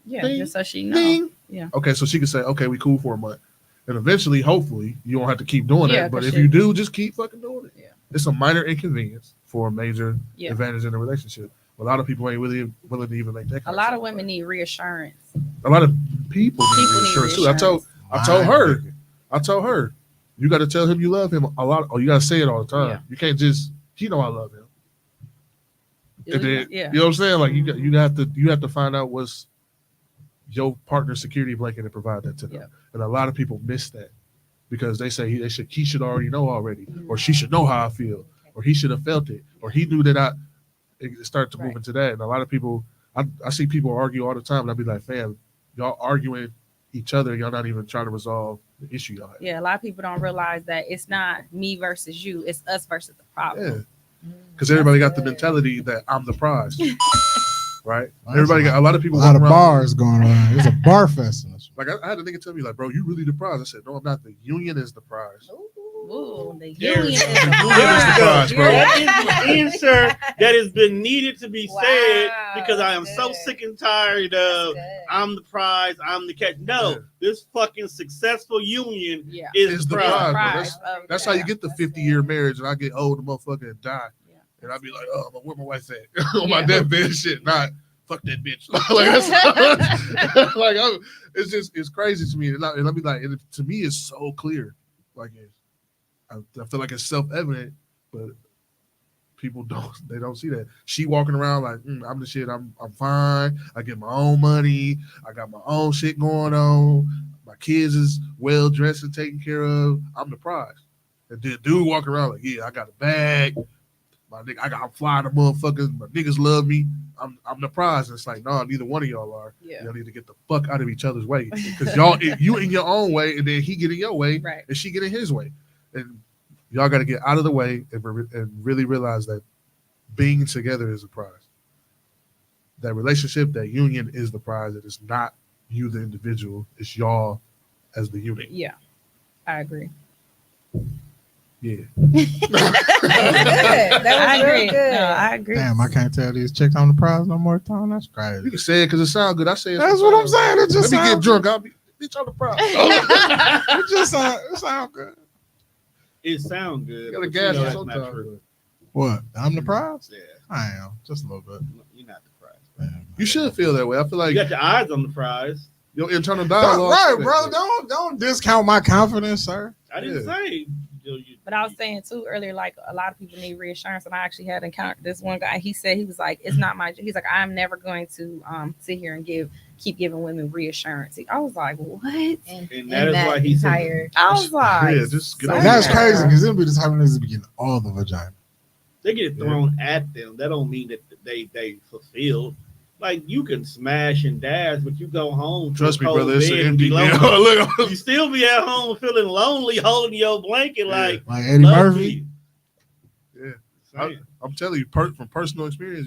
ding, just so she knows. Ding. Yeah. Okay, so she can say, okay, we cool for a month. And eventually, hopefully, you won't have to keep doing that. But if you do, just keep fucking doing it. Yeah. It's a minor inconvenience for a major advantage in a relationship. A lot of people ain't really willing to even make that. A lot of women need reassurance. A lot of people need reassurance too. I told her, you got to tell him you love him a lot, or you got to say it all the time. Yeah. You can't just, I love him. And then, you know what I'm saying? Like you have to find out what's your partner's security blanket and provide that to them. Yeah. And a lot of people miss that because they say he should already know already, or she should know how I feel, or he should have felt it, or he knew that it started to move into that. And a lot of people, I see people argue all the time, and I'd be like, fam, y'all arguing each other, y'all not even trying to resolve the issue y'all have. Yeah, a lot of people don't realize that it's not me versus you, it's us versus the problem. Yeah, because everybody got the mentality that I'm the prize. Right? Everybody got a lot of people. A lot of bars going around. It's a bar fest. Like I had a nigga tell me, like, bro, you really the prize. I said, no, I'm not. The union is the prize. Ooh, the union is the prize, bro. That is the insert that has been needed to be said because I am so sick and tired of I'm the prize, I'm the catch. No, this fucking successful union is the prize. That's how you get the 50-year marriage, and I get old, the motherfucker, and die. And I'd be like, oh, where my wife at? On my deathbed shit. Not, fuck that bitch. It's crazy to me. And I'd be like, to me, it's so clear. Like, I feel like it's self-evident, but people don't see that. She walking around like, I'm the shit. I'm fine. I get my own money. I got my own shit going on. My kids is well dressed and taken care of. I'm the prize. And then dude walking around like, yeah, I got a bag. My nigga, I'm flying the motherfuckers. My niggas love me. I'm the prize. And it's like, no, neither one of y'all are. Yeah. Y'all need to get the fuck out of each other's way. Because you in your own way, and then he get in your way, and she get in his way. And y'all got to get out of the way and really realize that being together is a prize. That relationship, that union is the prize. It is not you, the individual. It's y'all as the unit. Yeah, I agree. Yeah. That was agree. good. No, I agree. Damn, I can't tell these chicks on the prize no more time. That's crazy. You can say it because it sounds good. I say it. That's what I'm saying. It just Let me get sounds drunk. I'll be bitch on the prize. It just sound good. It sounds good. You gotta but gas know it that's not sometimes. true. What? I'm the prize? Yeah, I am. Just a little bit. you're not the prize. Man. You should feel that way. I feel like You got your eyes on the prize. your internal dialogue. Right, brother. Don't discount my confidence, sir. I didn't say. But I was saying too earlier, like a lot of people need reassurance, and I actually had encountered this one guy. He said he was like, "It's not my." He's like, "I'm never going to sit here and keep giving women reassurance." I was like, "What?" And that is why he's tired. I was like, Yeah, just get so over That's it. crazy because it'll be the type of niggas that be getting all the vagina. They get it thrown at them. That don't mean that they fulfilled. Like you can smash and dash, but you go home. Trust to a me, cold brother. It's bed an and be empty. lonely. Look, You still be at home feeling lonely, holding your blanket like Eddie love Murphy. me. Yeah. I'm telling you, from personal experience,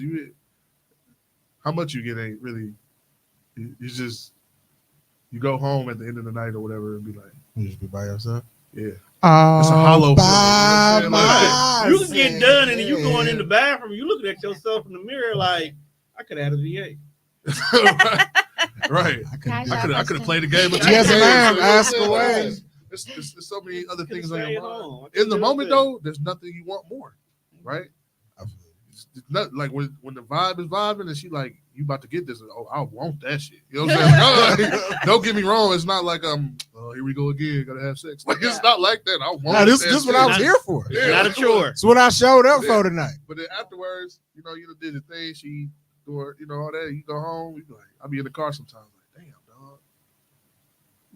how much you get ain't really. You just you go home at the end of the night or whatever and be like, You just be by yourself. yeah. Oh, It's a hollow by feeling, you know what I'm You can get done and then you going in myself. the bathroom. You looking at yourself in the mirror like I could have had a VA. Right. I Cash could out. I could have played the game. Of Yes, games. ma'am. You know what I'm Ask saying? away. Like, there's so many other things on Stay your at mind. home. In the moment, though, there's nothing you want more, right? It's not like when the vibe is vibing and she like you about to get this. Oh, I want that shit. You know what I'm saying? Like, don't get me wrong. It's not like oh, here we go again. Gotta have sex. Like it's not like that. I want. Nah, this that what shit. I was here for. It's not a chore. It's what I showed up Yeah. for tonight. But then afterwards, you done did the thing. She doing, all that. You go home. You be like, I be in the car sometimes. Like, damn, dog.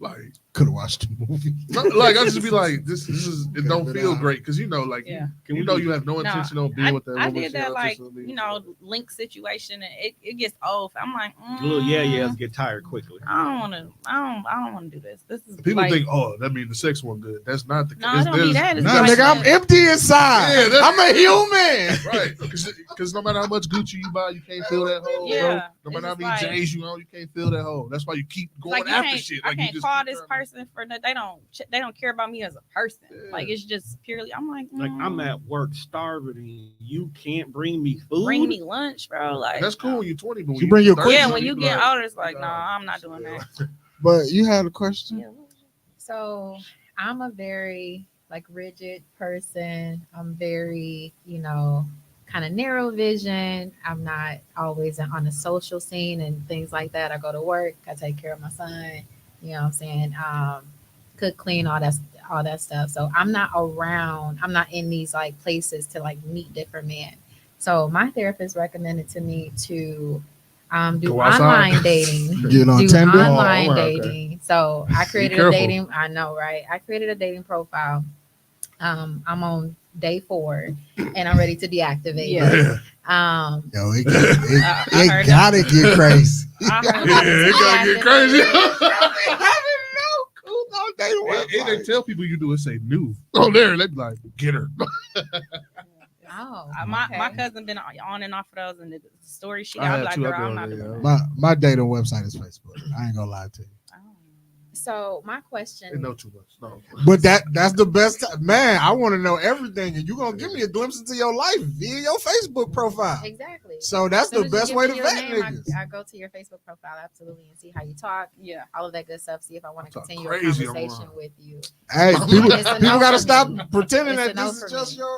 Like, Could have watched the movie. like I just be like, this is. It don't feel great because like Yeah. you have no intention on being with that woman. I did She that don't like intentionally- link situation, and it gets old. I'm like, Little yeah get tired quickly. I don't want to do this. This is People like, think, oh, that means the sex one good. That's not the case. No, it don't mean that. It's Nah, like nigga, I'm that. empty inside. Yeah, that's- I'm a human. Right, because no matter how much Gucci you buy, you can't feel that hole. Yeah, bro. No matter how it's many like- J's you own, you can't feel that hole. That's why you keep going like you after can't, shit. I Like you can't just call keep this trying to- person for that. They don't care about me as a person. Yeah. Like it's just purely. I'm like, Like I'm at work starving and you can't bring me food. bring me lunch, bro. Like And that's cool when you're 20, but when You bring your 30, Yeah, cookies. when you be get like, older, it's like, no, no, I'm not doing that. But you had a question. Yeah. So I'm a very rigid person. I'm very, kind of narrow vision. I'm not always on a social scene and things like that. I go to work, I take care of my son, you know what I'm saying? Cook, clean, all that stuff. So I'm not around, I'm not in these places to meet different men. So my therapist recommended to me to do Go outside. online dating. Get on Do Tinder. online Oh, okay. dating. So I created a careful. dating. I know, right? I created a dating profile. I'm on day 4, and I'm ready to deactivate. Yeah. it. Yo, it I gotta get crazy. I heard Yeah, that. it gotta get crazy. And they tell people you do it, say new. Oh, there, they be like, get her. Oh, My okay. cousin been on and off of those, and the story she I got, had I'm like, too, girl, I've been I'm on not there, doing yeah. that. My dating website is Facebook. I ain't gonna lie to you. So my They question. know too much. No. But that's the best man. I want to know everything, and you gonna give me a glimpse into your life via your Facebook profile. Exactly. So that's As soon the as you best give way me to your vet name, niggas. I go to your Facebook profile absolutely and see how you talk, Yeah. all of that good stuff. See if I want to Talk continue a crazy conversation online. with you. Hey, people It's a no gotta for stop me. pretending It's a that no this for is just me. your.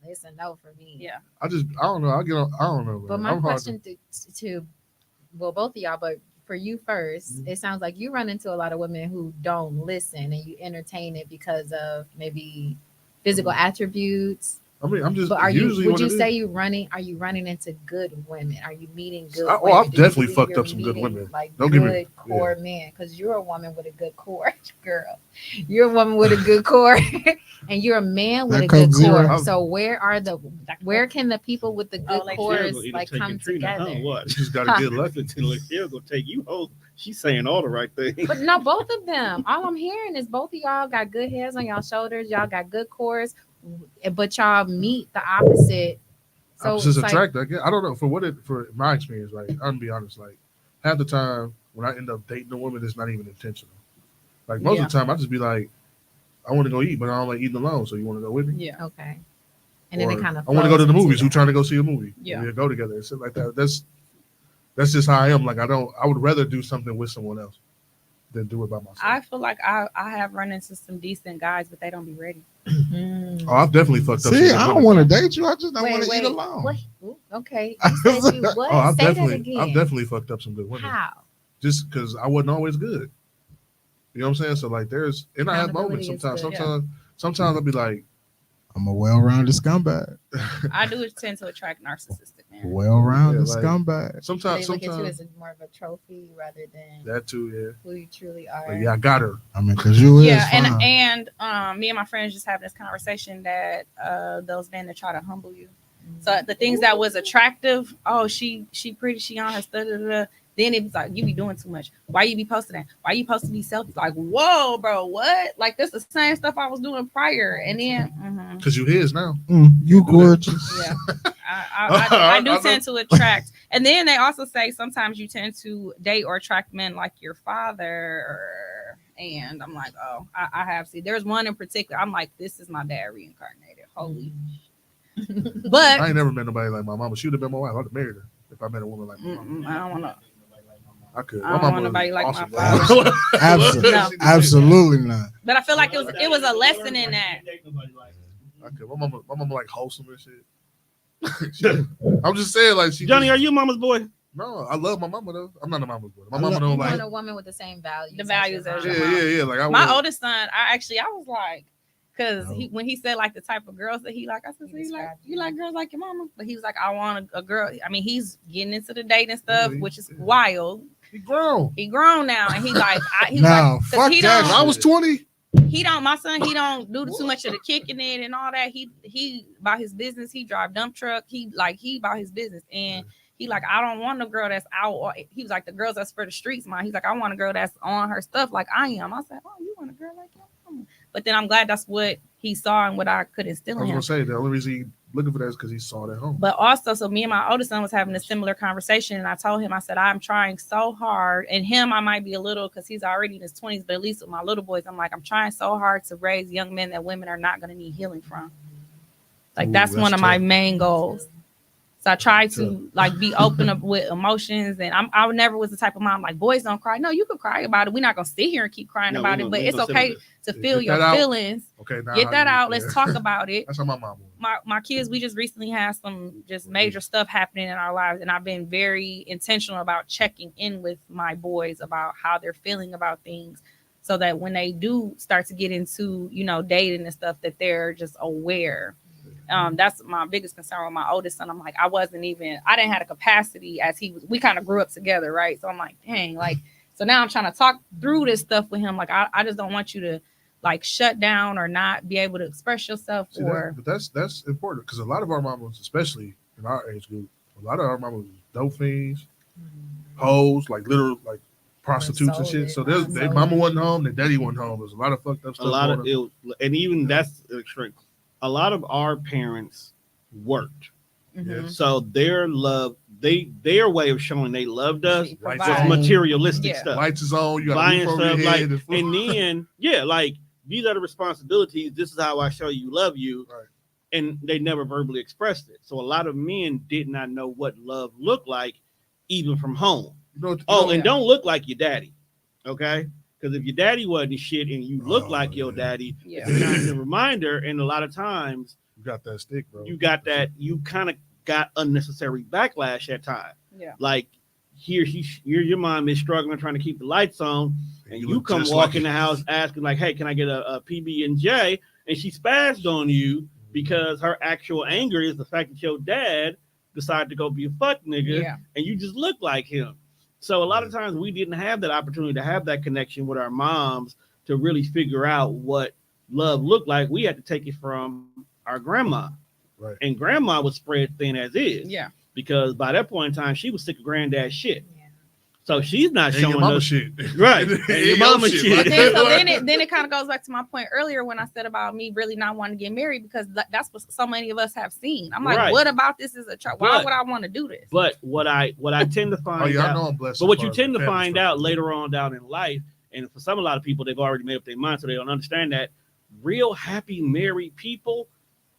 It's a no for me. Yeah. I don't know. I don't know. But Man. my I'm hard question to both of y'all, but for you first, it sounds like you run into a lot of women who don't listen and you entertain it because of maybe physical attributes. I'm just. But usually would what you it is. say are you running into good women? Are you meeting good I've women? Do you definitely believe fucked you're up some good meeting, women. Like Don't good get me- core men, because you're a woman with a good core, girl. You're a woman with a good core, and you're a man with That a good Coke Zero. core. So where can the people with the good like cores Lachelle like gonna come take Trina, together? huh? What? You just gotta get lucky. Lachelle gonna take you home. She's saying all the right things. But no, both of them. All I'm hearing is both of y'all got good heads on y'all shoulders. Y'all got good cores. but y'all meet the opposite. So opposites it's like, attract. I don't know for my experience. Like I'm gonna be honest. Like half the time when I end up dating a woman, it's not even intentional. Like most of the time, I just be like, I want to go eat, but I don't like eating alone. So you want to go with me? Yeah. okay. And then it kind of I want to go to the movies. That. Who trying to go see a movie? Yeah. We'll go together and shit like that. That's just how I am. Like I would rather do something with someone else than do it by myself. I feel like I have run into some decent guys, but they don't be ready. Oh, I've definitely fucked up. See, I don't want to date you. I just don't want to eat alone. What? Ooh, okay. You said you what? Oh, I've Say that again. definitely fucked up some good women. How? Just because I wasn't always good. You know what I'm saying? So like, I have moments sometimes. Sometimes I'll be like, I'm a well-rounded scumbag. I do tend to attract narcissistic men. Well-rounded like, scumbag. Sometimes they look at you as more of a trophy rather than that too. who you truly are. Like, yeah, I got her. I mean, because you is fine. and me and my friends just having this conversation that those men that try to humble you. So the things that was attractive, oh, she pretty, she on her stuff. Then it was like, you be doing too much. Why you be posting that? Why you posting these selfies? Like, whoa, bro, what? Like, this the same stuff I was doing prior. And then, because you his now. You gorgeous. Yeah, I do tend to attract. And then they also say sometimes you tend to date or attract men like your father. And I'm like, oh, I have seen. There's one in particular. I'm like, this is my dad reincarnated. Holy. But I ain't never met nobody like my mama. She would have been my wife. I'd have married her if I met a woman like my mama. I don't want to. I could. I don't want nobody like awesome, my father. Absolutely not. But I feel like it was a lesson in that. I could. My mama like wholesome and shit. I'm just saying, like, Johnny, are you mama's boy? No, I love my mama though. I'm not a mama's boy. My mama don't You like want a woman with the same values. The values as your yeah. Like my oldest son, I was like, because when he said like the type of girls that he like, I said, so you like girls like your mama? But he was like, I want a girl. I mean, he's getting into the dating stuff, which is wild. He grown. He grown now, and he like, fuck that. I was 20. My son, he don't do too much of the kicking it and all that. He about his business. He drive dump truck. He about his business, and he like, I don't want a girl that's out. Or, he was like, the girls that's for the streets, man. He's like, I want a girl that's on her stuff like I am. I said, oh, you want a girl like that? But then I'm glad that's what he saw and what I could instill in him. I was gonna say the only reason he looking for that is because he saw it at home. But also, so me and my oldest son was having a similar conversation, and I told him, I said, I'm trying so hard, and him, I might be a little because he's already in his 20s, but at least with my little boys, I'm like, I'm trying so hard to raise young men that women are not going to need healing from. Like that's one of my main goals. So I try to like be open up with emotions, and I never was the type of mom like boys don't cry. No, you can cry about it. We're not gonna sit here and keep crying about it, but it's okay to feel your feelings. Okay, now get that out. Let's talk about it. That's how my mom was. My kids, we just recently had some just major stuff happening in our lives, and I've been very intentional about checking in with my boys about how they're feeling about things, so that when they do start to get into dating and stuff, that they're just aware. That's my biggest concern with my oldest son. I'm like, I didn't have the capacity as he was. We kind of grew up together, right? So I'm like, dang, like, so now I'm trying to talk through this stuff with him. Like, I just don't want you to like shut down or not be able to express yourself. But that's important because a lot of our mamas, especially in our age group, a lot of our mamas dope fiends, hoes, like literal like prostitutes and shit. So their mama wasn't home, their daddy wasn't home. There's a lot of fucked up stuff. And even that's extreme. A lot of our parents worked, so their love, their way of showing they loved us was materialistic stuff. Lights is on, you got buying stuff like, and then like these are the responsibilities. This is how I show you love you, and they never verbally expressed it. So a lot of men did not know what love looked like, even from home. And don't look like your daddy, okay? Because if your daddy wasn't shit and you look like your daddy, it's a constant reminder. And a lot of times, you got that stick, bro. You got that. You kind of got unnecessary backlash at times. Yeah. Like here, your mom is struggling trying to keep the lights on, and you come walk in the house asking like, "Hey, can I get a PB and J?" And she spazzed on you because her actual anger is the fact that your dad decided to go be a fuck nigga, and you just look like him. So a lot of times we didn't have that opportunity to have that connection with our moms to really figure out what love looked like. We had to take it from our grandma. Right. And grandma was spread thin as is. Yeah. Because by that point in time, she was sick of granddad's shit. Yeah. So she's not And your showing mama us shit. right. And your mama shit. But Right? then it kind of goes back to my point earlier when I said about me really not wanting to get married because that's what so many of us have seen. I'm like, Right. what about this is a child? Why would I want to do this? But what I tend to find Oh yeah, I out, know I'm blessed. but what you tend to find out later on down in life, and for a lot of people, they've already made up their mind, so they don't understand that real happy married people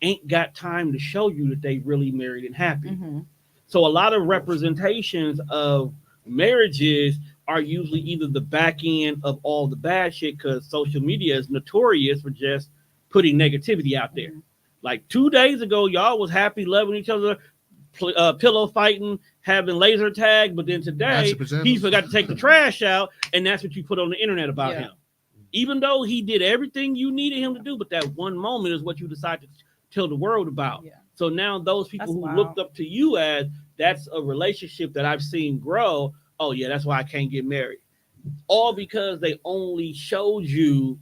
ain't got time to show you that they really married and happy. Mm-hmm. So a lot of representations of marriages are usually either the back end of all the bad shit because social media is notorious for just putting negativity out there. Mm-hmm. Like 2 days ago, y'all was happy, loving each other, pillow fighting, having laser tag, but then today he forgot to take the trash out, and that's what you put on the internet about him. Even though he did everything you needed him to do, but that one moment is what you decide to tell the world about. Yeah. So now those people who looked up to you as that's a relationship that I've seen grow. Oh yeah, that's why I can't get married. All because they only showed you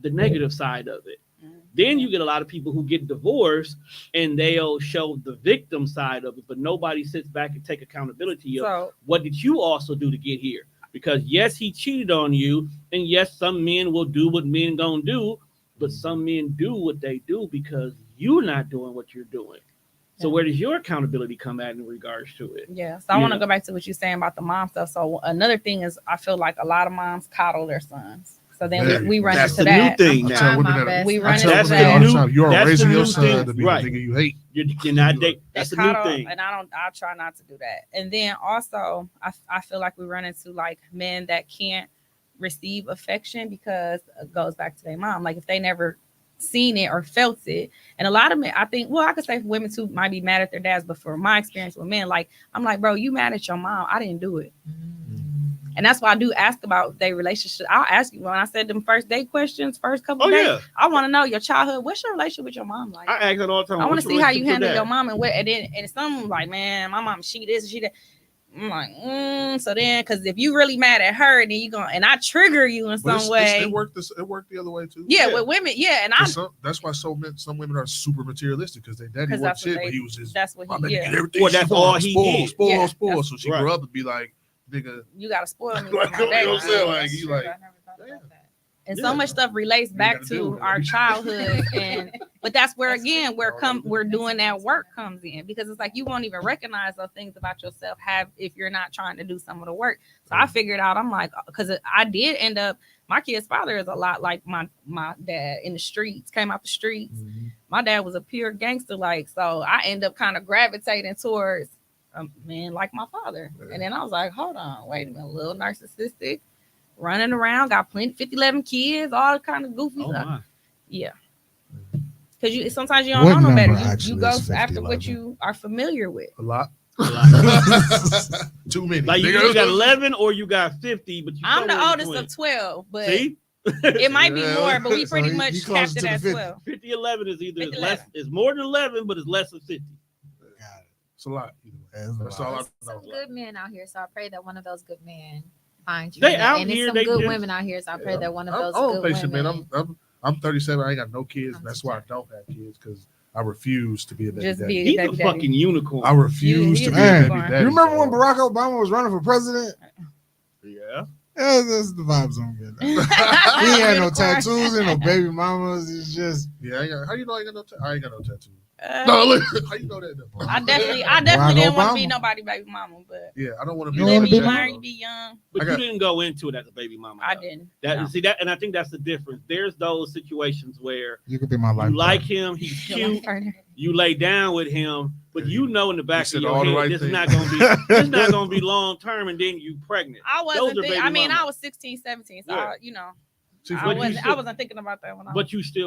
the negative side of it. Mm-hmm. Then you get a lot of people who get divorced and they'll show the victim side of it, but nobody sits back and take accountability of what did you also do to get here? Because yes, he cheated on you, and yes, some men will do what men gonna do, but some men do what they do because you're not doing what you're doing. So where does your accountability come at in regards to it? Yeah. So I want to go back to what you're saying about the mom stuff. So another thing is I feel like a lot of moms coddle their sons. So then we run into that. That's the new thing now. We run into that. You are raising your son to be the nigga you hate. You're not dating. That's the new thing. And I try not to do that. And then also I feel like we run into like men that can't receive affection because it goes back to their mom. Like if they never seen it or felt it. And a lot of men, I think, well, I could say women too might be mad at their dads, but for my experience with men, like I'm like, bro, you mad at your mom. I didn't do it. And that's why I do ask about their relationship. I'll ask you when I said them first date questions, first couple of days. Yeah. I want to know your childhood. What's your relationship with your mom like? I ask that all the time. I want to see how you handle your mom and some like, man, my mom, she this, she that. I'm like, so then, because if you really mad at her, then you and I trigger you in some way. It worked the other way too. Yeah, with women, yeah, and that's why some women are super materialistic because their daddy was shit, but he was just that's what he did. Everything that's all he did. Spoil. So she grew up and be like, nigga, you gotta spoil me. Like, you know what I'm saying? Like you like. And so much stuff relates back to our childhood, but that's where again we're doing that work comes in because it's like you won't even recognize those things about yourself if you're not trying to do some of the work. So I figured out I'm like because I did end up my kid's father is a lot like my dad in the streets, came out the streets. Mm-hmm. My dad was a pure gangster, like so I end up kind of gravitating towards a man like my father, and then I was like, hold on, wait a minute, a little narcissistic. Running around, got 50-11 kids, all kind of goofy stuff. My. Yeah. Because sometimes you don't know no better. You go after what you are familiar with. A lot. Too many. Like you got 11 or you got 50, but I'm the oldest of 12, but see? It might be more, but we pretty much capped it at 12. 50-11 is either less, it's more than 11, but it's less than 50. Got it. It's a lot. That's all I know. Some good men out here, so I pray that one of those good men find you. They out and here, there's some good women out here, so I pray that one of those good women. Man, I'm 37. I ain't got no kids. That's why I don't have kids because I refuse to be a baby daddy. He's a fucking unicorn. I refuse to be a baby daddy. You remember when Barack Obama was running for president? Yeah. That's the vibes on good. He ain't no tattoos and no baby mamas. It's just how you know I ain't got no I ain't got no tattoos. No, look, how you know that? Though? I definitely didn't want to be nobody baby mama, but yeah, I don't want to be. You learn, you be young, but you didn't go into it as a baby mama. I didn't. See that, and I think that's the difference. There's those situations where you could be my life. You like him, he's cute. You lay down with him, but you know in the back of your head this is not gonna be long term, and then you pregnant. I wasn't. I was 16, 17, so I wasn't thinking about that when I. But you stayed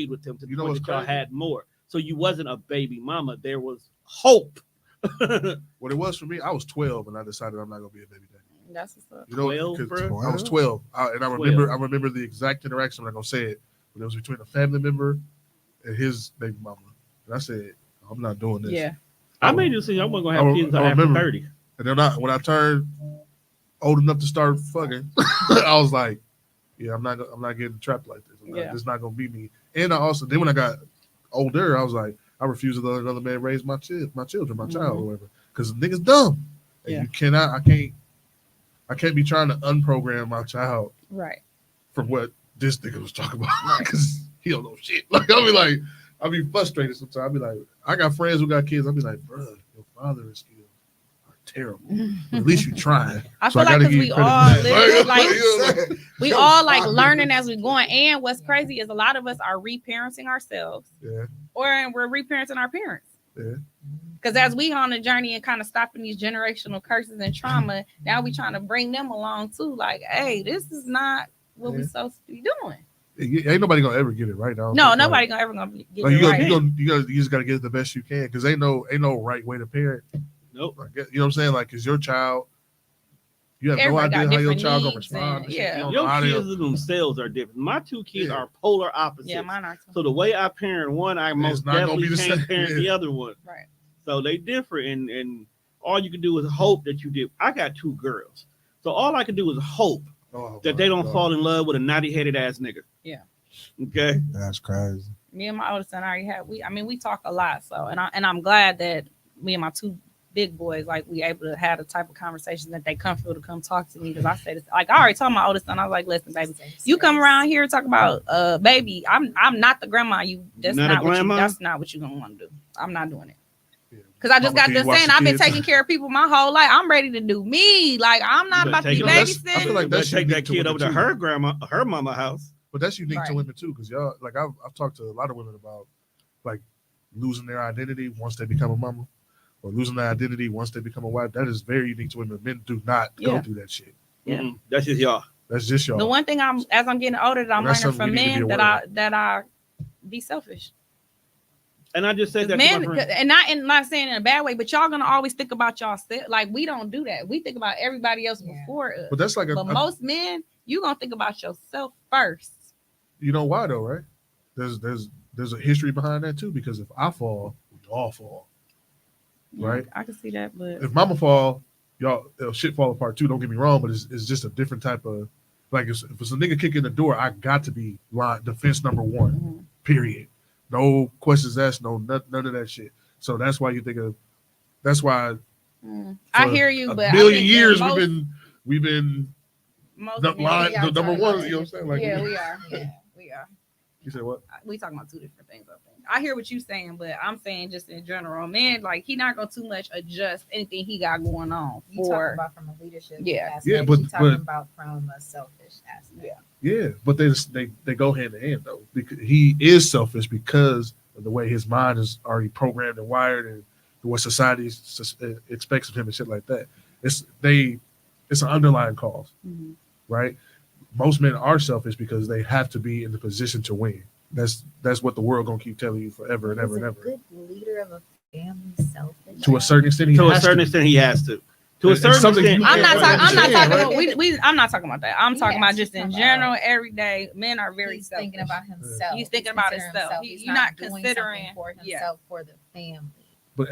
with him to the point that y'all had more. So you wasn't a baby mama. There was hope. What it was for me, I was 12 and I decided I'm not gonna be a baby daddy. That's what's up. 12, bro? I was 12, and I remember the exact interaction. I'm not gonna say it, but it was between a family member and his baby mama. And I said, I'm not doing this. Yeah, I made a decision. I wasn't gonna have kids until after 30. And then when I turned old enough to start fucking, I was like, yeah, I'm not getting trapped like this. It's not gonna be me. And then when I got older, I was like, I refuse to let another man raise my children, my child or whatever, because niggas dumb. And I I can't be trying to unprogram my child Right. from what this nigga was talking about because he don't know shit. Like I'll be frustrated sometimes. I'll be like, I got friends who got kids. I'll be like, bro, your father's skills are terrible. But at least you trying. I feel like because we all live like we all like learning as we're going. And what's crazy is a lot of us are reparenting ourselves. Yeah. Or we're reparenting our parents. Yeah. Because as we on a journey and kind of stopping these generational curses and trauma, now we trying to bring them along too. Like, hey, this is not what we supposed to be doing. Ain't nobody gonna ever get it right now. No, nobody gonna ever gonna get like, it right. You just gotta get it the best you can because ain't no right way to parent. Nope. Like, you know what I'm saying? Like, cause your child, you have Everybody no idea how your got child gonna needs respond. and- yeah. Your kids themselves are different. My two kids are polar opposites. Yeah, mine are too. So the way I parent one, I most not gonna be definitely the can't same. parent the other one. Right. So they differ, and all you can do is hope that you did. I got two girls, so all I can do is hope that they don't fall in love with a naughty-headed ass nigga. Yeah. Okay. That's crazy. Me and my oldest son already have we talk a lot. So and I'm glad that me and my two big boys, like, we able to have the type of conversation that they comfortable to come talk to me. Because I say this, like, I already told my oldest son, I was like, listen, baby, you come around here and talk about baby, I'm not the grandma you that's not what you gonna want to do. I'm not doing it. Because I just got done saying I've been taking care of people my whole life. I'm ready to do me. Like, I'm not about to be babysitting. I feel like Let's take that kid over to her mama house. But that's unique to women too, because y'all, like, I've talked to a lot of women about like losing their identity once they become a mama, or losing their identity once they become a wife. That is very unique to women. Men do not go through that shit. Yeah, that's just y'all. That's just y'all. The one thing as I'm getting older that I'm learning from men that I be selfish. And I just said that men, to my friend. and not saying in a bad way, but y'all gonna always think about y'all. Like, we don't do that. We think about everybody else before us. But that's like most men, you gonna think about yourself first. You know why though, right? There's a history behind that too. Because if I fall, we all fall, right? I can see that, but if mama fall, y'all shit fall apart too. Don't get me wrong, but it's just a different type of, like, if it's a nigga kicking the door, I got to be defense number one. Mm-hmm. Period. No questions asked. No none of that shit. So that's why you think of. That's why. I hear you, but a million years we've been most number one. You know what I'm saying? Like, we are. Yeah, we are. You said what? We talking about two different things. I think I hear what you're saying, but I'm saying just in general, man, like, he not gonna too much adjust anything he got going on. You talking about from a leadership aspect. Yeah, but you talking about from a selfish aspect. Yeah, but they go hand in hand though, because he is selfish because of the way his mind is already programmed and wired, and what society expects of him and shit like that. It's an underlying cause, right? Most men are selfish because they have to be in the position to win. That's what the world gonna keep telling you forever and ever and ever. Good leader of a family selfish. To a certain extent, he has to. To a certain extent, I'm not talking about that. I'm talking about just in general, every day, men are very selfish. Thinking about himself. He's thinking about himself. He's not considering for himself, for the family. But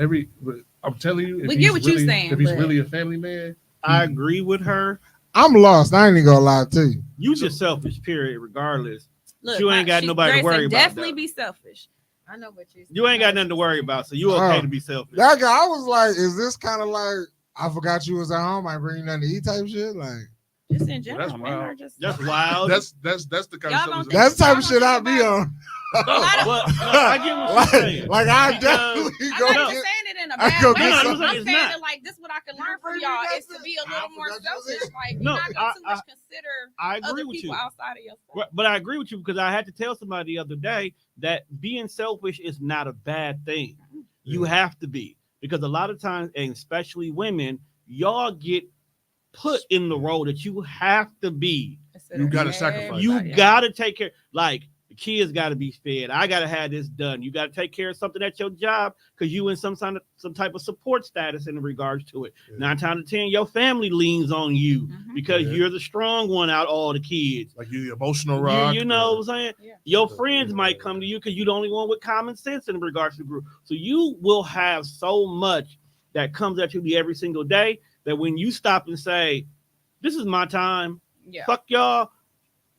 I'm telling you, we get what you're saying. If he's really a family man, I agree with her. I'm lost. I ain't even gonna lie to you. You just selfish, period. Regardless, look, you ain't got nobody to worry about. Definitely be selfish. I know what you're saying. You ain't got nothing to worry about, so you okay to be selfish. That guy, I was like, is this kind of like, I forgot you was at home, I bring you nothing to eat type shit? Like, just in general, men are just that's wild. That's the kind of stuff. That's the type of shit I be on. I get what you're saying. Like, I definitely go. I'm not saying it in a bad way. I'm saying that, like, this what I can learn from y'all is to be a little more selfish. Like, you're not gonna too much consider other people outside of yourself. But I agree with you, because I had to tell somebody the other day that being selfish is not a bad thing. You have to be, because a lot of times, and especially women, y'all get put in the role that you have to be. You gotta sacrifice. You gotta take care. Like, the kids gotta be fed. I gotta have this done. You gotta take care of something at your job because you in some type of support status in regards to it. 9 times out of 10, your family leans on you because you're the strong one out of all the kids. Like, you the emotional rock. You know what I'm saying? Yeah. Your friends might come to you because you're the only one with common sense in regards to the group. So you will have so much that comes at you every single day that when you stop and say, this is my time, fuck y'all,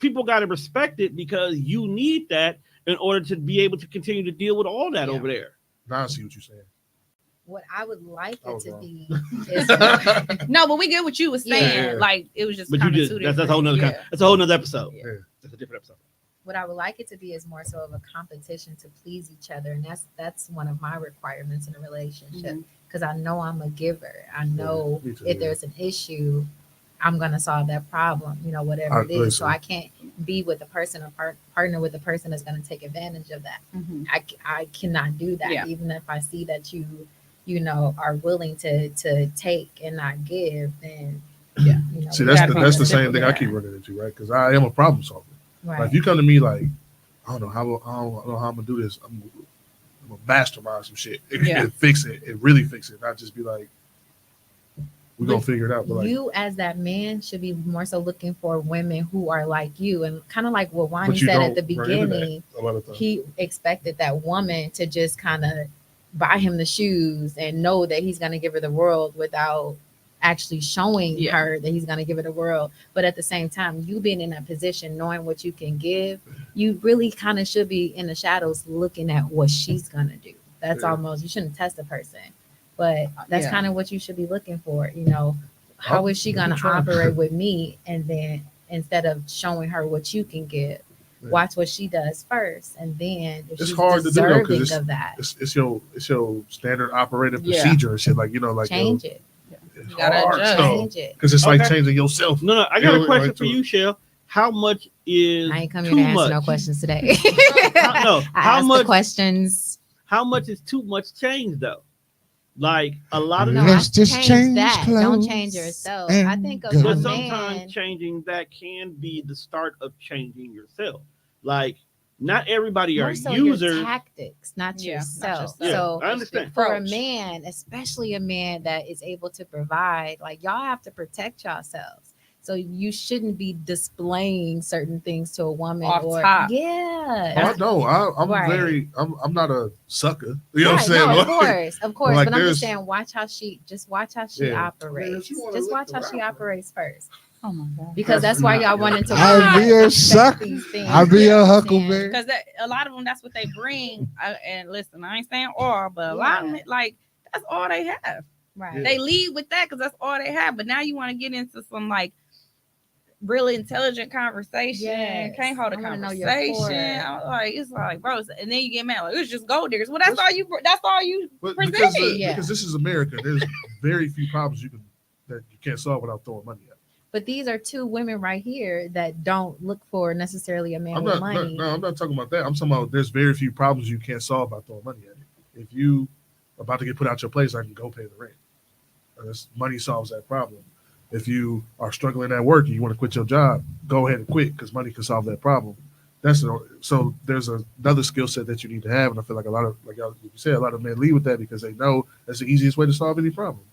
people got to respect it, because you need that in order to be able to continue to deal with all that over there. Now I see what you're saying. What I would like I it was to wrong. be is No, but we get what you was saying. Yeah. Like it was just But you kind of just two that's a different. whole nother Yeah. that's a whole nother episode. Yeah. That's a different episode. what I would like it to be is more so of a competition to please each other, and that's one of my requirements in a relationship because I know I'm a giver. I know me too, if yeah. there's an issue, I'm gonna solve that problem. Whatever it is. So I can't be with a person or partner with a person that's gonna take advantage of that. Mhm. I cannot do that. Yeah. Even if I see that you are willing to take and not give, then Yeah. See, we that's gotta the be same thing I keep reciprocal. running into, right? Because I am a problem solver. Right. Like if you come to me like, I don't know how I'm gonna do this. I'm gonna mastermind some shit and fix it and really fix it. Not just be like, we're gonna figure it out. But like, you as that man should be more so looking for women who are like you, and kind of like what Wani But you said at don't the run into that beginning. a lot of times. He expected that woman to just kind of buy him the shoes and know that he's going to give her the world without actually showing her that he's going to give her the world. But at the same time, you being in that position, knowing what you can give, you really kind of should be in the shadows looking at what she's going to do. That's almost, you shouldn't test a person, but that's kind of what you should be looking for. How is she going to operate with me? And then instead of showing her what you can give, watch what she does first, and then if It's she's hard to do though because of that, it's your standard operating procedure and shit. Like like change it. It's You gotta hard adjust. Change it. because it's like changing yourself. No, I got a question Like for you, Shell. How much is I ain't coming too here to answer much? no questions today. No, I how asked much? the questions. How much is too much change though? Like a lot of No, Let's I just change that. Don't clothes change yourself. and I think of go. a but man. sometimes changing that can be the start of changing yourself. Like not everybody More are so your users. tactics, not Yeah, not yourself. yourself. So I understand. for a Approach. man, especially a man that is able to provide, like y'all have to protect yourselves. So you shouldn't be displaying certain things to a woman Off or top. yeah. I know. I'm Right. I'm not a sucker. You know what I'm saying? No, Like, of course. like But I'm there's- just saying, watch how she Yeah. operates. you wanna Just lick watch the how she rapper. operates first, Oh my god. because that's why y'all run into. I'll be a sucker. I'll be a huckleberry. Because a lot of them, that's what they bring. And listen, I ain't saying all, but a lot of them, like that's all they have. Right. They lead with that because that's all they have. But now you want to get into some like really intelligent conversation. Yes. Can't hold a I wanna know your conversation. core. I'm like, it's like, bro, and then you get mad like it's just gold diggers. Well, that's all you But presented. because this is America, there's very few problems that you can't solve without throwing money at. But these are two women right here that don't look for necessarily a man I'm with not money. no, I'm not talking about that. I'm talking about there's very few problems you can't solve by throwing money at it. If you about to get put out your place, I can go pay the rent. Money solves that problem. If you are struggling at work and you want to quit your job, go ahead and quit because money can solve that problem. So there's another skill set that you need to have, and I feel like a lot of you said, a lot of men lead with that because they know that's the easiest way to solve any problem.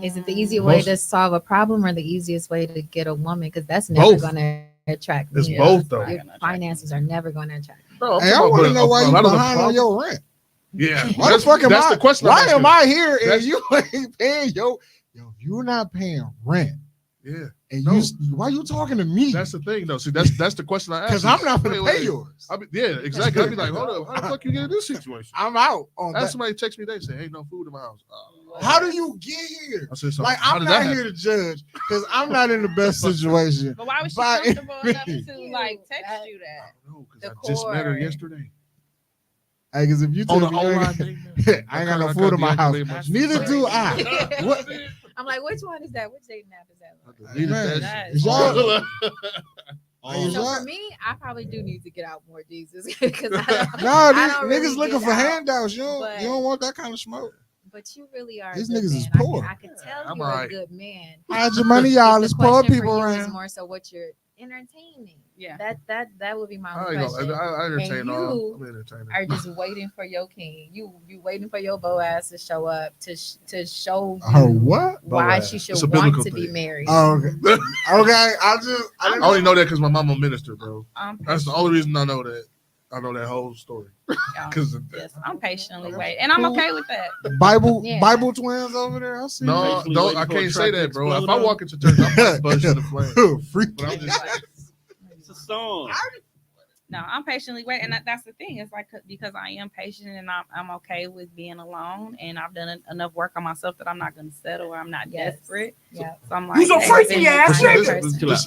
Is it the easy way to solve a problem or the easiest way to get a woman? Because that's never Both. going to attract It's men. both though. Your finances are never going to attract men. No, I'm Hey, I talking want to about know why a you lot of the behind on problems- your rent. Yeah, Why the fuck am that's I? the question. Why am I here and That's- you ain't paying yo? If you're not paying rent, Yeah, and No. why you talking to me? that's the thing though. See, that's the question I asked. Because I'm not gonna Wait, pay wait. yours. Yeah, exactly. I'd be like, hold up, how the fuck you get in this situation? I'm out on I had that. somebody text me, they say, ain't no food in my house. How do you get here? I said, so Like how I'm did not that here to judge because I'm not in the best situation. But why was she By comfortable enough me. to like text you that? I don't know, because The I just met her core. yesterday. Hey, because if you On tell an me you ain't online got- date. I ain't got no food in my house, neither do I. What? I'm like, which one is that? Which dating app is that? I deleted Man, that shit. is y'all- Oh, So y'all- for me, I probably do need to get out more Jesus because I don't, No, I these don't niggas really looking get for out, handouts. You but- don't want that kind of smoke. But you really are. These a good niggas is man. poor. I can tell I'm you're alright. a good man. Hide your money, y'all. The There's poor question people for you is around. more so what you're entertaining. Yeah. That would be my I, only ain't question. gonna, I entertain And all. you I'm entertaining. Are just waiting for your king. You waiting for your Boaz to show up to show you Her what? why Boaz. she should It's a want biblical to be thing. married. Oh, okay. Okay. I I only know that because my mama a minister, bro. I'm That's the only reason I know that. I know that whole story. Because yes, I'm patiently waiting, and I'm okay with that. Bible Yeah. Bible twins over there. I see. no, Basically don't. waiting I for a can't truck say to that, bro. explode If I on. walk into church, I'm bursting the flame. Freak. But I'm just saying. It's a song. No, I'm patiently waiting, and that's the thing. It's like because I am patient and I'm okay with being alone, and I've done enough work on myself that I'm not going to settle or I'm not desperate. Yeah. So I'm like, You so crazy, ass